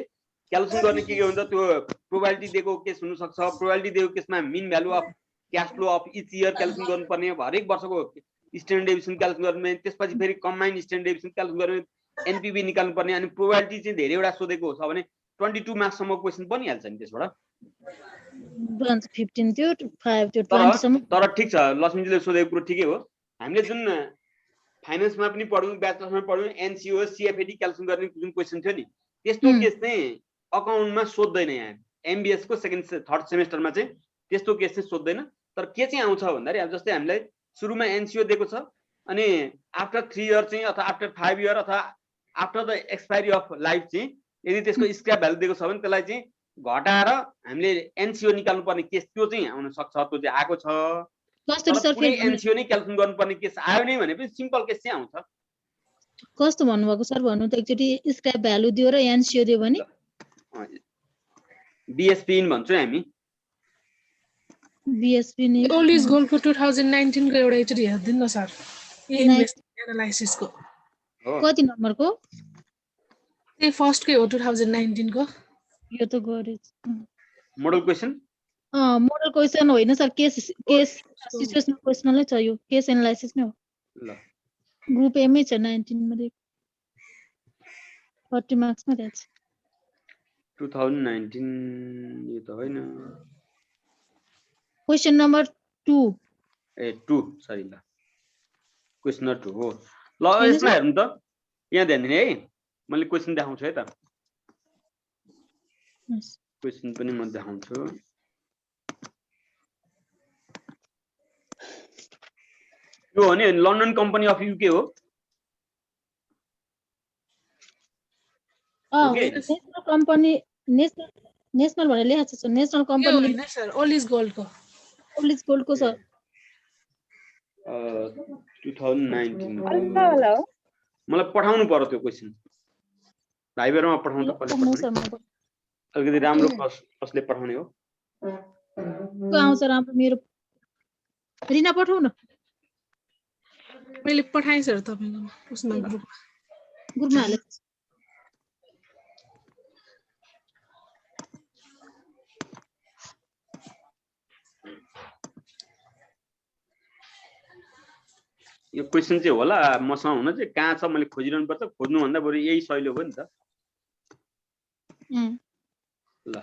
क्याल्कुलेसन गर्ने के हुन्छ त्यो प्रोबेबिलिटी दिएको केस हुन सक्छ प्रोबेबिलिटी दिएको केसमा mean value of cash flow of each year calculation गर्नुपर्ने हरेक वर्षको स्ट्यान्डर्ड डेभिएसन क्याल्कुलेसन गर्नुपर्ने त्यसपछि फेरि कम्बाइन्ड स्ट्यान्डर्ड डेभिएसन क्याल्कुलेसन गर्ने एनपीबी निकाल्नु पर्ने अनि प्रोबेबिलिटी चाहिँ धेरैवटा सोधेको छ भने 22 मार्क्ससम्म क्वेसन बनिहाल्छ नि त्यसबाट 15 त्यो 5 त्यो 20 सम्म तर ठिक छ लक्ष्मीजीले सोधेको कुरो ठिकै हो हामीले जुन फाइनान्समा पनि पढ्यौँ ब्याचलर्समा पढ्यौँ एनसिओ सिएफएटी क्याल्कुलेसन गर्ने जुन क्वेसन थियो नि त्यस्तो केस चाहिँ अकाउन्टमा सोध्दैन यहाँ एमबिएस को थर्ड सेमेस्टरमा चाहिँ त्यस्तो केस चाहिँ सोध्दैन तर के चाहिँ आउँछ भन्दाखेरि अब जस्तै हामीलाई सुरुमा एनसिओ दिएको छ अनि आफ्टर 3 इयर चाहिँ अथवा आफ्टर 5 इयर अथवा after the expiry of life चाहिँ यदि त्यसको स्क्रैप भ्यालु दिएको छ भने त्यसलाई चाहिँ घटाएर हामीले एनसिओ निकाल्नु पर्ने केस त्यो चाहिँ आउन सक्छ त्यो चाहिँ आएको छ पुरै एनसिओ नै क्याल्कुलेसन गर्नुपर्ने केस आयो नै भने पनि सिम्पल केस चाहिँ आउँछ कस्तो भन्नुभएको सर भन्नु त एकचोटि स्क्रैप भ्यालु दियो र एनसिओ दियो भने बीएसपी भन्छौँ हामी बीएसपी नि ओल्ड इज गोल्ड को 2019 को एउटा एकचोटि हेर्दिनु न सर इन्भेस्टमेन्ट एनालाइसिस को कति नम्बरको त्यही फर्स्ट कै हो 2019 को यो त गरे मोडल क्वेशन मोडल क्वेशन होइन सर केस सिचुएसनल क्वेशन नै छ यो केस एनालाइसिस नै हो ल ग्रुप ए मै छ 19 मध्ये 40 मार्क्स मा रहेछ 2019 यो त होइन क्वेशन नम्बर 2 ए 2 सरी ल क्वेशन नम्बर 2 हो ल यसमा हेर्नु त यहाँ ध्यान दिने है मैले क्वेशन देखाउँछु है त क्वेशन पनि म देखाउँछु यो हो नि लन्डन कम्पनी अफ युके हो नेशनल कम्पनी नेशनल भनेर लेखेको छ नेशनल कम्पनी हैन सर ओल्ड इज गोल्ड को छ 2019 हेलो मलाई पठाउनु पर्यो त्यो क्वेशन भाइबरमा पठाउनु पर्छ अलिकति राम्रो कसले पठाउने हो आउँछ राम्रो मेरो रिना पठाउ न मैले पठाएँ सर तपाईको उसमा ग्रुपमा हाले यो क्वेशन चाहिँ होला मसँग हुन चाहिँ कहाँ छ मैले खोजिरहनु पर्छ खोज्नु भन्दा बरु यही सजिलो हो नि त ल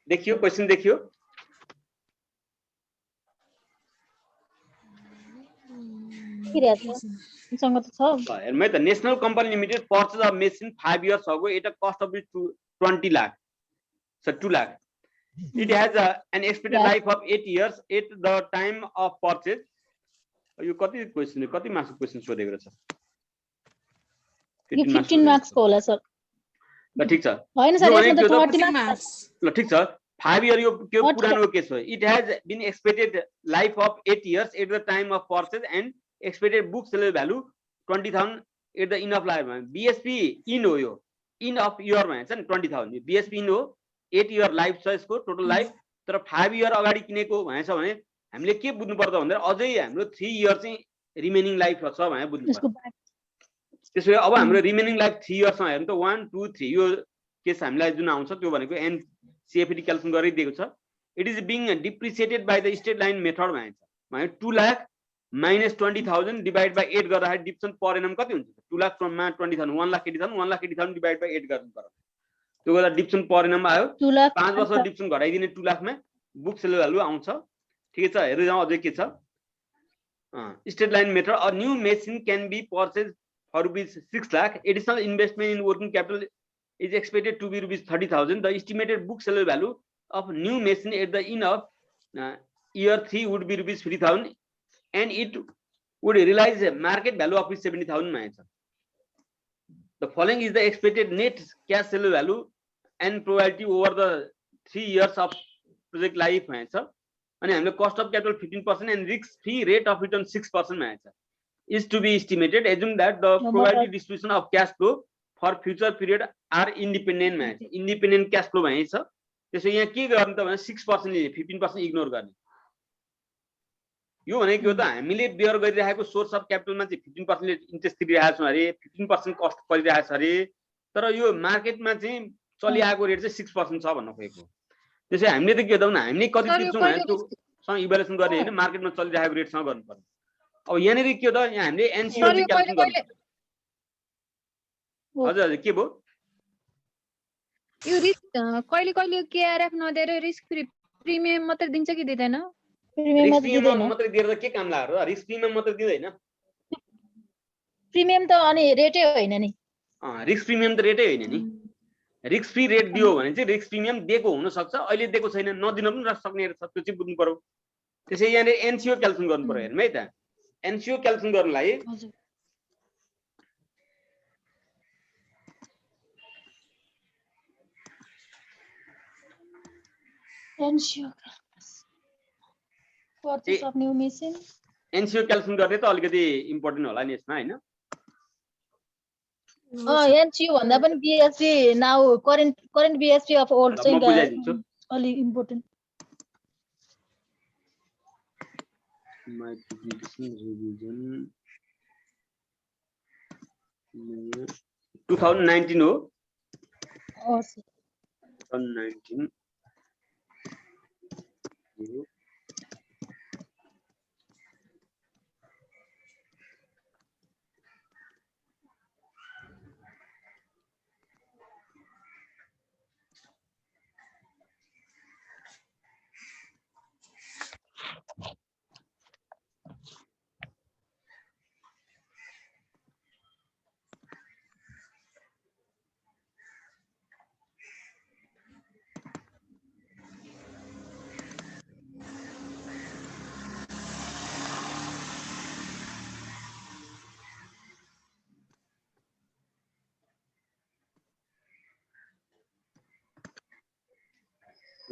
देखियो क्वेशन देखियो सँग त छ हेर्मै त national company limited purchase of machine 5 years ago at a cost of 20 lakh so 2 lakh it has an expected life of 8 years at the time of purchase यो कति क्वेसन कति मार्क्सको क्वेसन सोधेको रहेछ? यो 15 मार्क्सको होला सर। ल ठीक छ, हैन सर, यसमा त 40 मार्क्स। ल ठीक छ। 5 इयर यो के पुरानो केस हो। It has been expected life of 8 years at the time of purchase and expected book sale value 20,000 at the end of life. BSP इन हो, यो इन अफ इयर भन्छ नि 20,000। बीएसपी इन हो, 8 year लाइफ छ यसको टोटल लाइफ। तर 5 year अगाडि किनेको भनेछ भने हामीले के बुझ्नु पर्छ भन्दा अझै हाम्रो 3 year चाहिँ रिमेनिङ लाइफ छ भनेर बुझ्नु पर्छ। त्यसो अब हाम्रो रिमेनिङ लाइफ 3 years मा हेर्नु त 1 2 3 यो केस हामीलाई जुन आउँछ त्यो भनेको एनसीएफटी क्याल्कुलेसन गरिदिएको छ। It is being depreciated by the straight line method भन्छ। भने 2 लाख माइनस 20,000 डिवाइड बाइ 8 गर्दाखेरि डिप्सन पर एनम कति हुन्छ? 2 लाख मा 20,000 1,80,000 1,80,000 डिवाइड बाइ 8 गर्नु पर्यो। त्यो गर्दा डिप्सन पर एनम आयो 5 वर्ष डिप्सन घटाइदिने 2 लाख मा बुक सेल भ्यालु आउँछ। ठीक छ, हेर्दै जाउँ अझै के छ। Straight line method a new machine can be purchase for ₹6 lakh. Additional investment in working capital is expected to be ₹30,000. The estimated book seller value of new machine at the end of year 3 would be ₹3,000 and it would realize a market value of ₹70,000. The following is the expected net cash seller value and probability over the 3 years of project life. And the cost of capital 15% and risk free rate of return 6% is to be estimated. Assume that the probability distribution of cash flow for future period are independent. Independent cash flow भन्छ। त्यसो यहाँ के गर्नु त भने 6% लिने 15% ignore गर्ने। यो भनेको के हो त हामीले बेयर गरिरहेको सोर्स अफ क्यापिटलमा चाहिँ 15% ले इन्ट्रेस्ट तिरिरहेको छौं अरे, 15% कस्ट परिरहेको छ अरे, तर यो मार्केटमा चाहिँ चलिआएको रेट चाहिँ 6% छ भन्न खोजेको। त्यसै हामीले त के गर्छौं हामीले कति तिर्छौं भने त्यो सँग इभ्यालुएसन गर्ने हैन, मार्केटमा चलिरहेको रेटसँग गर्नु पर्छ। अब यहाँनिर के हो त यहाँ हामीले एनसीओ चाहिँ क्याल्कुलेट गर्नु। हजुर हजुर के भयो? यो रिस्क कहिले कहिले केआरएफ नदिएर रिस्क फ्री प्रिमियम मात्र दिन्छ कि दिदैन? प्रिमियम मात्र दिएर त के काम लाग्यो? रिस्क प्रिमियम मात्र दिदैन। प्रिमियम त अनि रेटै होइन नि। रिस्क प्रिमियम त रेटै होइन नि। रिस्क फ्री रेट दियो भने चाहिँ रिस्क प्रिमियम दिएको हुन सक्छ, अहिले दिएको छैन, नदिन पनि सक्ने छ, त्यो चाहिँ बुझ्नु पर्यो। त्यसै यहाँले एनसीओ क्याल्कुलेसन गर्नु पर्यो। हेर्नु है त, एनसीओ क्याल्कुलेसन गर्नलाई एनसीओ क्याल्कुलेसन गर्ने त अलिकति इम्पोर्टेन्ट होला नि यसमा हैन? एनसीओ भन्दा पनि BSP now current BSP of old चाहिँ अलि इम्पोर्टेन्ट। My presentation revision 2019 हो। 2019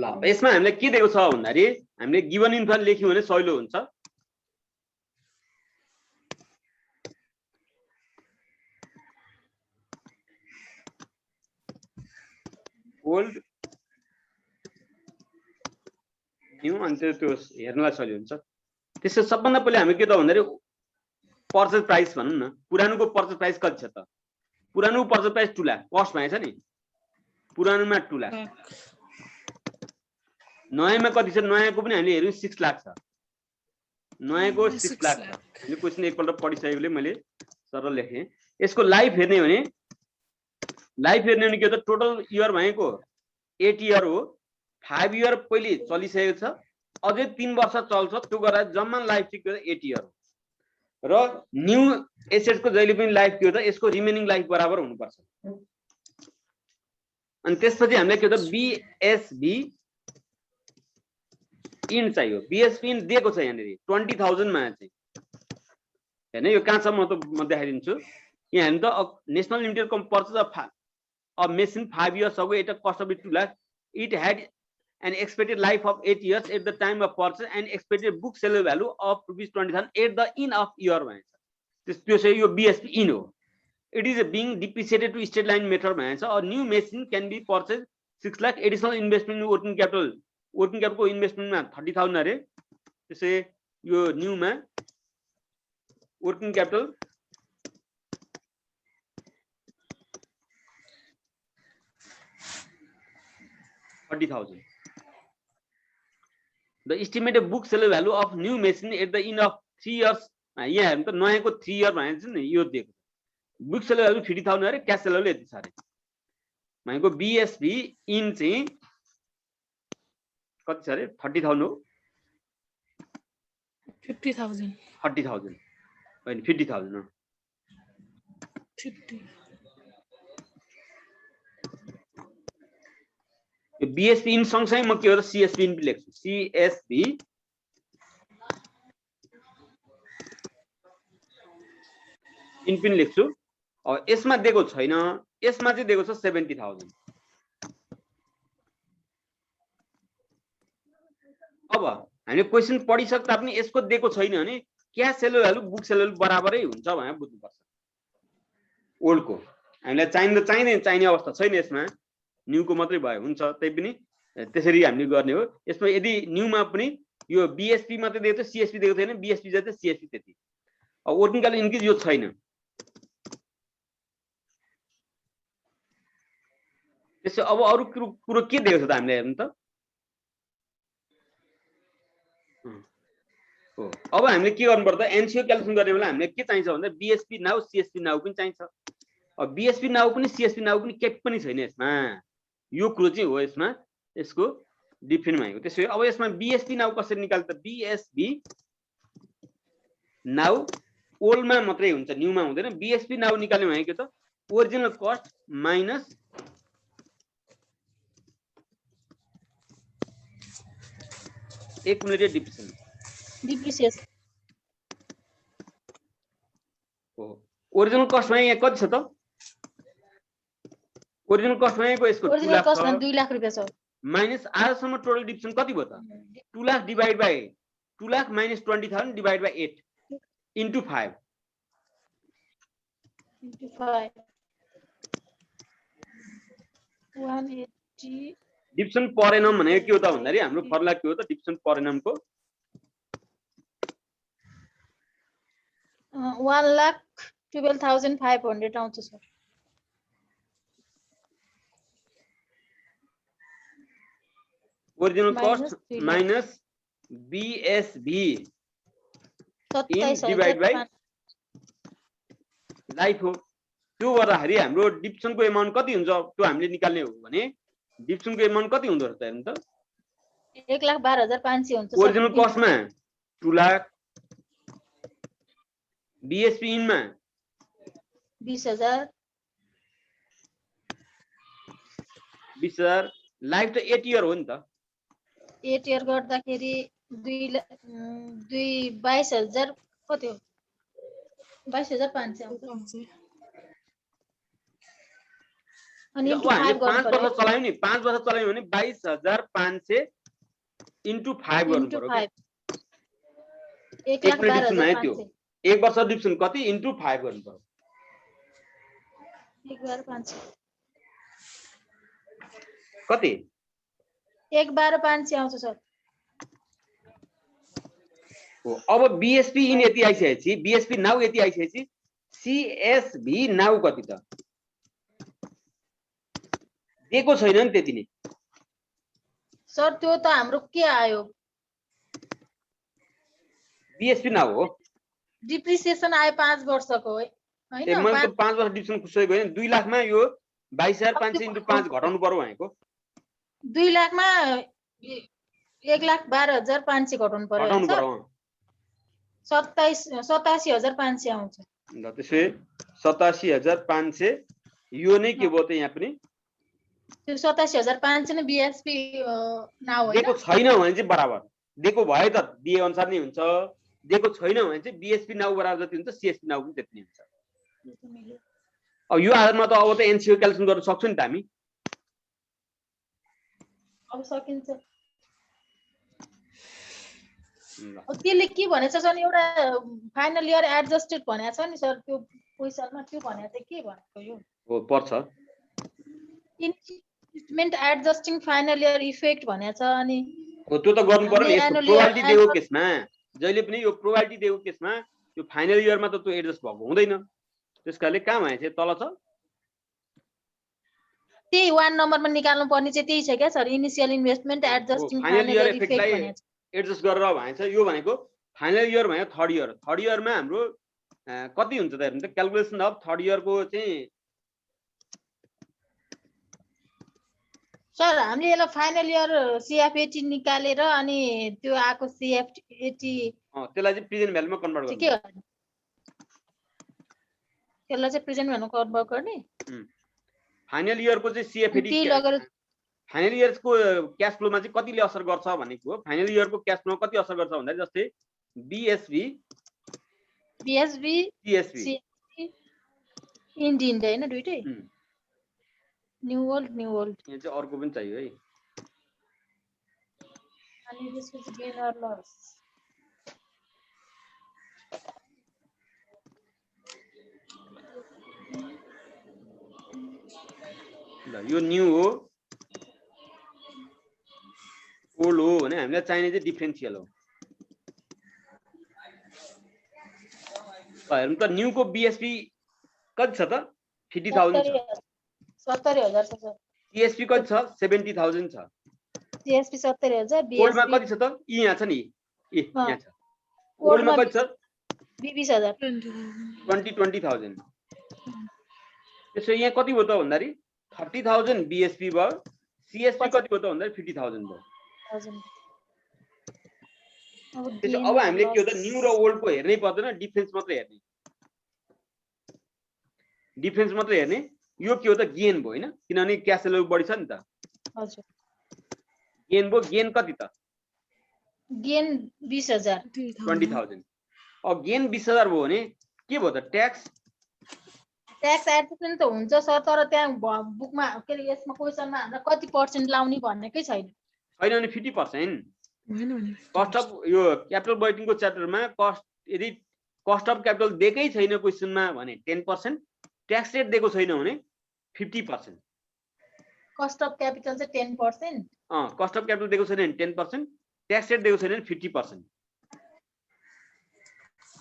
ल यसमा हामीले के दिएको छ भन्दाखेरि हामीले गिवन इन्फो लेख्यौं भने सजिलो हुन्छ। ओल्ड न्यू अनि त्यो हेर्नलाई सजिलो हुन्छ। त्यसो सबभन्दा पहिले हामी के त भन्दाखेरि पर्चेज प्राइस भनौं न, पुरानोको पर्चेज प्राइस कति छ त? पुरानोको पर्चेज प्राइस 2 लाख कस्ट भएछ नि, पुरानोमा 2 लाख, नयाँमा कति छ? नयाँको पनि हामीले हेर्यौं 6 लाख छ, नयाँको 6 लाख छ। यो क्वेशन एकपल्ट पढिसकेकोले मैले सरल लेखेँ। यसको लाइफ हेर्ने भने के हो त टोटल इयर भनेको 8 इयर हो, 5 इयर पहिले चलिसकेको छ, अझै 3 वर्ष चल्छ, त्यो गरेर जम्मा लाइफ चाहिँ के हो 8 इयर हो। र न्यू एसेट्सको जहिले पनि लाइफ के हो त यसको रिमेनिङ लाइफ बराबर हुनुपर्छ। अनि त्यसपछि हामीले के हो त बीएसबी इन चाहियो। बीएसबी इन दिएको छ यहाँनिर 20,000 मा चाहिँ हैन यो कहाँ छ म देखाइदिन्छु यहाँ हेर्नु त national limited purchase a machine 5 years ago at a cost of 2 lakh. It had an expected life of 8 years at the time of purchase and expected book seller value of ₹20,000 at the end of year भन्छ त्यो चाहिँ यो BSP in हो. It is being depreciated to straight line method भन्छ. A new machine can be purchased 6 lakh. Additional investment in working capital को investment मा 30,000 अरे त्यसै यो न्यू मा working capital $30,000. The estimated book seller value of new machine at the end of 3 years यहाँ हेर्नु त नयाँको 3 year भनेको छ नि यो दिएको बुक सेलर भ्यालु 50,000 अरे क्याश सेलरले यति छ अरे भनेको BSP इन चाहिँ कति छ अरे 30,000 हो 50,000 30,000 हैन 50,000 हो 50 यो BSP इन सँगसँगै म के हो त CSP इन लेख्छु CSP इन पनि लेख्छु अब यसमा दिएको छैन यसमा चाहिँ दिएको छ 70,000 अब हामीले क्वेशन पढिसक्दा पनि यसको दिएको छैन भने cash seller value book seller बराबरै हुन्छ भनेर बुझ्नुपर्छ ओल्डको हामीलाई चाहिने अवस्था छैन यसमा न्यूको मात्रै भयो हुन्छ त्यही पनि त्यसरी हामीले गर्ने हो यसमा यदि न्यूमा पनि यो BSP मात्रै दिएको छ CSP दिएको छैन BSP जति CSP त्यति अब वर्किङ क्यापिटल इन्क्रिज यो छैन त्यसै अब अरु कुरो के दिएको छ त हामीले हेर्नु त हो अब हामीले के गर्नु पर्दा एनसीओ क्याल्कुलेसन गर्ने बेला हामीले के चाहिन्छ भन्दा BSP नाउ CSP नाउ पनि चाहिन्छ अब BSP नाउ पनि CSP नाउ पनि केही पनि छैन यसमा यो कुरो चाहिँ हो यसमा यसको डिफिन भएको त्यसै अब यसमा BSP नाउ कसरी निकाल्छ त BSP नाउ ओल्डमा मात्रै हुन्छ न्यूमा हुँदैन BSP नाउ निकाल्ने भनेको त original cost minus accumulated depreciation हो ओरिजिनल कस्टमा यहाँ कति छ त ओरिजिनल कस्टमा यहाँको यसको 2 ओरिजिनल लाख कस्ट 2 लाख रुपैयाँ छ माइनस आजसम्म टोटल डिभिजन कति भयो त 2 lakh divide by 2 lakh minus 20,000 divide by 8 into 5 into 5 180 division per annum भनेको के हो त भन्दाखेरि हाम्रो फर्मुला के हो त डिभिजन पर एनमको 1,12,500 आउँछ sir original cost minus BSB divide by life हो त्यो गर्दाखेरि हाम्रो डिभिजनको एमाउन्ट कति हुन्छ त्यो हामीले निकाल्ने हो भने डिभिजनको एमाउन्ट कति हुँदो रहेछ हेर्नु त 1,12,500 हुन्छ ओरिजिनल कस्टमा 2 लाख BSP इनमा 20,000 लाइफ त 8 इयर हो नि त 8 इयर गर्दाखेरि 22,000 कति हो 22,500 आउँछ अनि इन्टु 5 गर्नु 5 वर्ष चलायो नि 5 वर्ष चलायो भने 22,500 इन्टु 5 गर्नु पर्यो 1,12,500 एक वर्ष डिभिजन कति इन्टु 5 गर्नु पर्यो 1,12,500 कति 1,12,500 आउँछ सर हो अब BSP इन यति आइसकेपछि BSP नाउ यति आइसकेपछि CSB नाउ कति त दिएको छैन नि त्यति नै सर त्यो त हाम्रो के आयो BSP नाउ हो डिप्रिसिएसन आयो 5 वर्षको हैन मैले त 5 वर्ष डिभिजन खुसेको हैन 2 लाखमा यो 22,500 इन्टु 5 घटाउनु पर्यो भनेको 2 लाखमा 1,12,500 घटाउनु पर्यो 87,500 आउँछ ल त्यसै 87,500 यो नै के भयो त यहाँ पनि त्यो 87,500 नै BSP नाउ हैन दिएको छैन भने चाहिँ बराबर दिएको भए त दिए अनुसार नै हुन्छ दिएको छैन भने चाहिँ बीएसपी नाउ बराबर जति हुन्छ सीएसपी नाउ पनि त्यति नै हुन्छ। अब यो आधारमा त अब त एनसीओ क्याल्कुलेसन गर्न सक्छौं नि त हामी। अब सकिन्छ। अब त्यसले के भनेछ सर एउटा फाइनल इयर एडजस्टेड भनेको छ नि सर त्यो क्वेशनमा त्यो भनेको चाहिँ के भनेको यो हो पर्छ investment adjusting final year effect भनेको छ अनि हो त्यो त गर्नु पर्यो नि। यस्तो हामीले प्रोबाबिलिटी दिएको केसमा जहिले पनि यो प्रोबाबिलिटी दिएको केसमा यो फाइनल इयरमा त त्यो एडजस्ट भएको हुँदैन। त्यसकारणले कहाँ भएछ तल छ त्यही 1 नम्बरमा निकाल्नु पर्ने चाहिँ त्यही छ क्या sir initial investment adjusting final final year year effect इफेक्टलाई भनेको छ। एडजस्ट गरेर भएछ। यो भनेको फाइनल इयर भयो थर्ड इयर। थर्ड इयरमा हाम्रो कति हुन्छ त हेर्नु त क्याल्कुलेसन अफ थर्ड इयरको चाहिँ सर हामीले यसलाई फाइनल इयर सीएफ80 निकालेर अनि त्यो आको सीएफ80 त्यसलाई चाहिँ प्रेजेन्ट भ्यालुमा कन्भर्ट के गर्नु। गर्ने त्यसलाई चाहिँ प्रेजेन्ट भ्यालु कन्भर्ट गर्ने। फाइनल इयरको चाहिँ सीएफ80 त्यही लगेर फाइनल इयरको क्याश फ्लोमा चाहिँ कतिले असर गर्छ भनेको हो। फाइनल इयरको क्याश फ्लोमा कति असर गर्छ भन्दा जस्तै बीएसबी सीएसबी इन्डियन हैन दुईटै न्यू वर्ल्ड यहाँ चाहिँ अर्को पनि चाहियो है। अनि त्यसपछि गेन अर लस ल यो न्यू हो ओल्ड हो भने हामीलाई चाहिने चाहिँ डिफरेन्शियल हो। हेर्नु त न्यूको बीएसपी कति छ त 50,000 छ। 70,000 छ सर। सीएसपी कति छ 70,000 छ। सीएसपी 70,000 ओल्डमा बीएसपी कति छ त यहाँ छ नि यहाँ छ। ओल्डमा कति छ 20,000 20,000। त्यसो यहाँ कति भयो त भन्दाखेरि 30,000 बीएसपी भयो। सीएसपी कति भयो त भन्दाखेरि 50,000 भयो। त्यसो अब हामीले के हो त न्यू र ओल्डको हेर्नै पर्दैन डिफरेन्स मात्रै हेर्ने। डिफरेन्स मात्रै हेर्ने। यो के हो त गेन भयो हैन किनभने क्याश फ्लो बढी छ नि त। हजुर गेन भयो। गेन कति त गेन 20,000 20,000। अब गेन 20,000 भयो भने के भयो त ट्याक्स एडजस्टमेन्ट त हुन्छ सर तर त्यहाँ बुकमा के रे यसमा क्वेशनमा हामीलाई कति पर्सेन्ट लाउने भन्नेकै छैन। छैन भने 50%। होइन भने कस्ट अफ यो क्यापिटल बजेटिङको च्याप्टरमा कस्ट यदि कस्ट अफ क्यापिटल दिएकै छैन क्वेशनमा भने 10%। ट्याक्स रेट दिएको छैन भने 50%। कस्ट अफ क्यापिटल चाहिँ 10%। कस्ट अफ क्यापिटल दिएको छैन भने 10%। ट्याक्स रेट दिएको छैन भने 50%।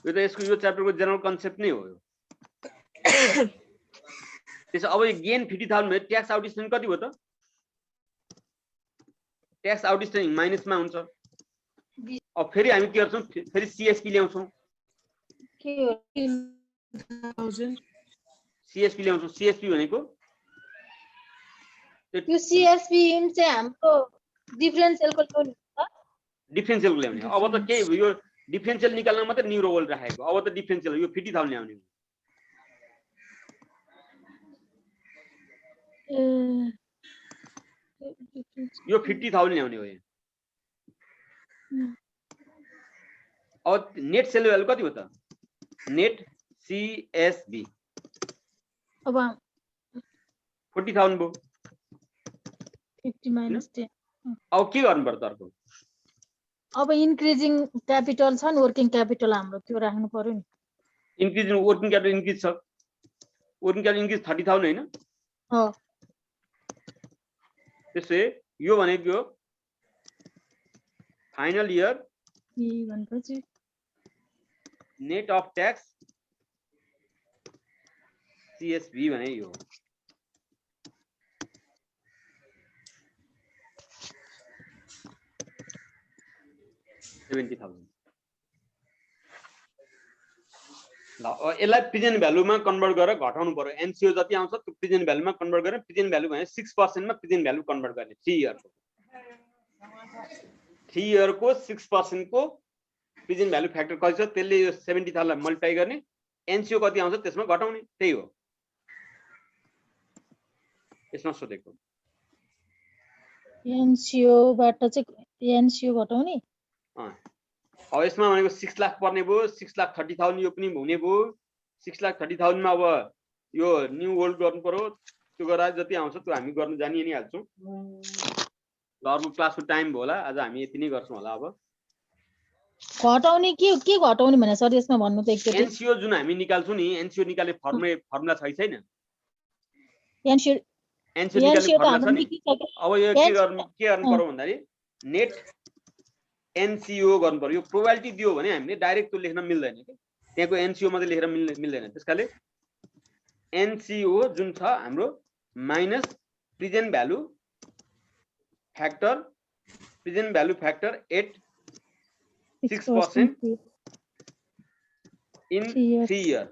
यो त यसको यो च्याप्टरको जेनरल कन्सेप्ट नै हो यो। त्यसो अब यो गेन 50,000 भने ट्याक्स आउटस्ट्यान्डिङ कति भयो त ट्याक्स आउटस्ट्यान्डिङ माइनसमा हुन्छ। अब फेरि हामी के गर्छौं फेरि सीएसपी ल्याउँछौं। के हो 1000 सीएसपी ल्याउँछौं। सीएसपी भनेको त्यो सीएसपी चाहिँ हाम्रो डिफरेन्शियलको ल्याउने हो। डिफरेन्शियल ल्याउने। अब त के यो डिफरेन्शियल निकाल्न मात्रै न्यू र ओल्ड राखेको। अब त डिफरेन्शियल यो 50,000 ल्याउने हो। यो 50,000 ल्याउने हो यहाँ। अब नेट सेल भ्यालु कति हो त नेट सीएसबी अब 40,000 भयो। 50 माइनस 10 अब के गर्नु पर्छ अर्को अब इन्क्रिजिङ क्यापिटल छ नि वर्किङ क्यापिटल हाम्रो त्यो राख्नु पर्यो नि। इन्क्रिज वर्किङ क्यापिटल इन्क्रिज छ। वर्किङ क्यापिटल इन्क्रिज 30,000 हैन। हो त्यसै यो भनेको फाइनल इयर भनेपछि नेट अफ ट्याक्स सीएसबी भने यो 70,000। ल यसलाई प्रेजेन्ट भ्यालुमा कन्भर्ट गरेर घटाउनु पर्यो। एनसीओ जति आउँछ त्यो प्रेजेन्ट भ्यालुमा कन्भर्ट गरेर प्रेजेन्ट भ्यालु भने 6% मा प्रेजेन्ट भ्यालु कन्भर्ट गर्ने 3 इयरको 6% को प्रेजेन्ट भ्यालु फ्याक्टर कति छ त्यसले यो 70,000 लाई मल्टिप्लाई गर्ने एनसीओ कति आउँछ त्यसमा घटाउने त्यही हो यसमा सोधेको। एनसीओ बाट चाहिँ एनसीओ घटाउने अब यसमा भनेको 6 लाख पर्ने भयो 6,30,000 यो पनि हुने भयो 6,30,000 मा अब यो न्यू होल्ड गर्नु पर्यो त्यो गरा जति आउँछ त्यो हामी गर्न जानि नि हाल्छौँ ल अर्को क्लासको टाइम भयो होला आज हामी यति नै गर्छौँ होला अब घटाउने के घटाउने भने सर यसमा भन्नु त एकचोटि एनसीओ जुन हामी निकाल्छौँ नि एनसीओ निकाल्ने फर्मुला छ कि छैन एनसीओ एनसीओ निकाल्ने एनसीओ त फर्मुला छ हाम्रो नि के छ अब यो के गर्नु पर्यो भन्दाखेरि नेट एनसीओ गर्नु पर्यो यो प्रोबेबिलिटी दियो भने हामीले डाइरेक्ट त्यो लेख्न मिल्दैन के त्यहाँको एनसीओ मात्रै लेखेर मिल्दैन त्यसकाले एनसीओ जुन छ हाम्रो minus present value factor at 6% in 3 year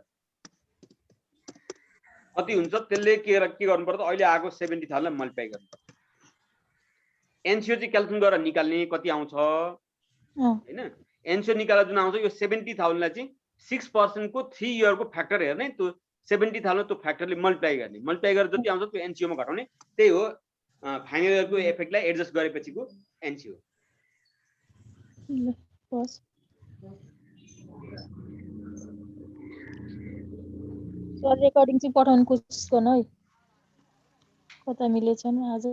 कति हुन्छ त्यसले के गर्नु पर्छ अहिले आएको 70,000 लाई मल्टिप्लाई गर्नु पर्छ एनसीओ चाहिँ क्याल्कुलेट गरेर निकाल्ने कति आउँछ हैन एनसीओ निकालेर जुन आउँछ यो 70,000 लाई चाहिँ 6% को 3 इयर को फ्याक्टर हेर्ने त्यो 70,000 त्यो फ्याक्टरले मल्टिप्लाई गरेर जति आउँछ त्यो एनसीओ मा घटाउने त्यही हो फाइनल इयरको इफेक्टलाई एडजस्ट गरेपछिको एनसीओ सर रेकर्डिङ चाहिँ पठाउन कोसिस गर्नु है कता मिलेछ नि आज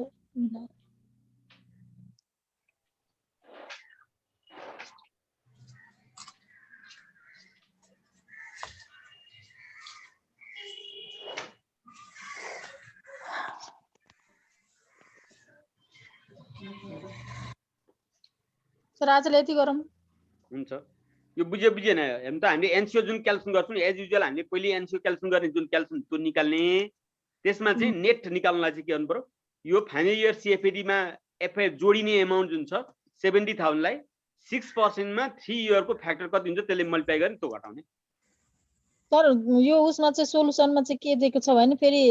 सर आजले यति गरौँ हुन्छ यो बुझेन हेर्नु त हामीले एनसीओ जुन क्याल्कुलेसन गर्छौँ एज युजुअल हामीले पहिले एनसीओ क्याल्कुलेसन गर्ने जुन क्याल्कुलेसन त्यो निकाल्ने त्यसमा चाहिँ नेट निकाल्नलाई चाहिँ के गर्नु पर्यो यो फाइनल इयर सीएफएडी मा एफए जोडिने अमाउन्ट जुन छ 70,000 लाई 6% मा 3 इयर को फ्याक्टर कति हुन्छ त्यसले मल्टिप्लाई गर्ने त्यो घटाउने सर यो उसमा चाहिँ सोलुसनमा चाहिँ के दिएको छ भने फेरि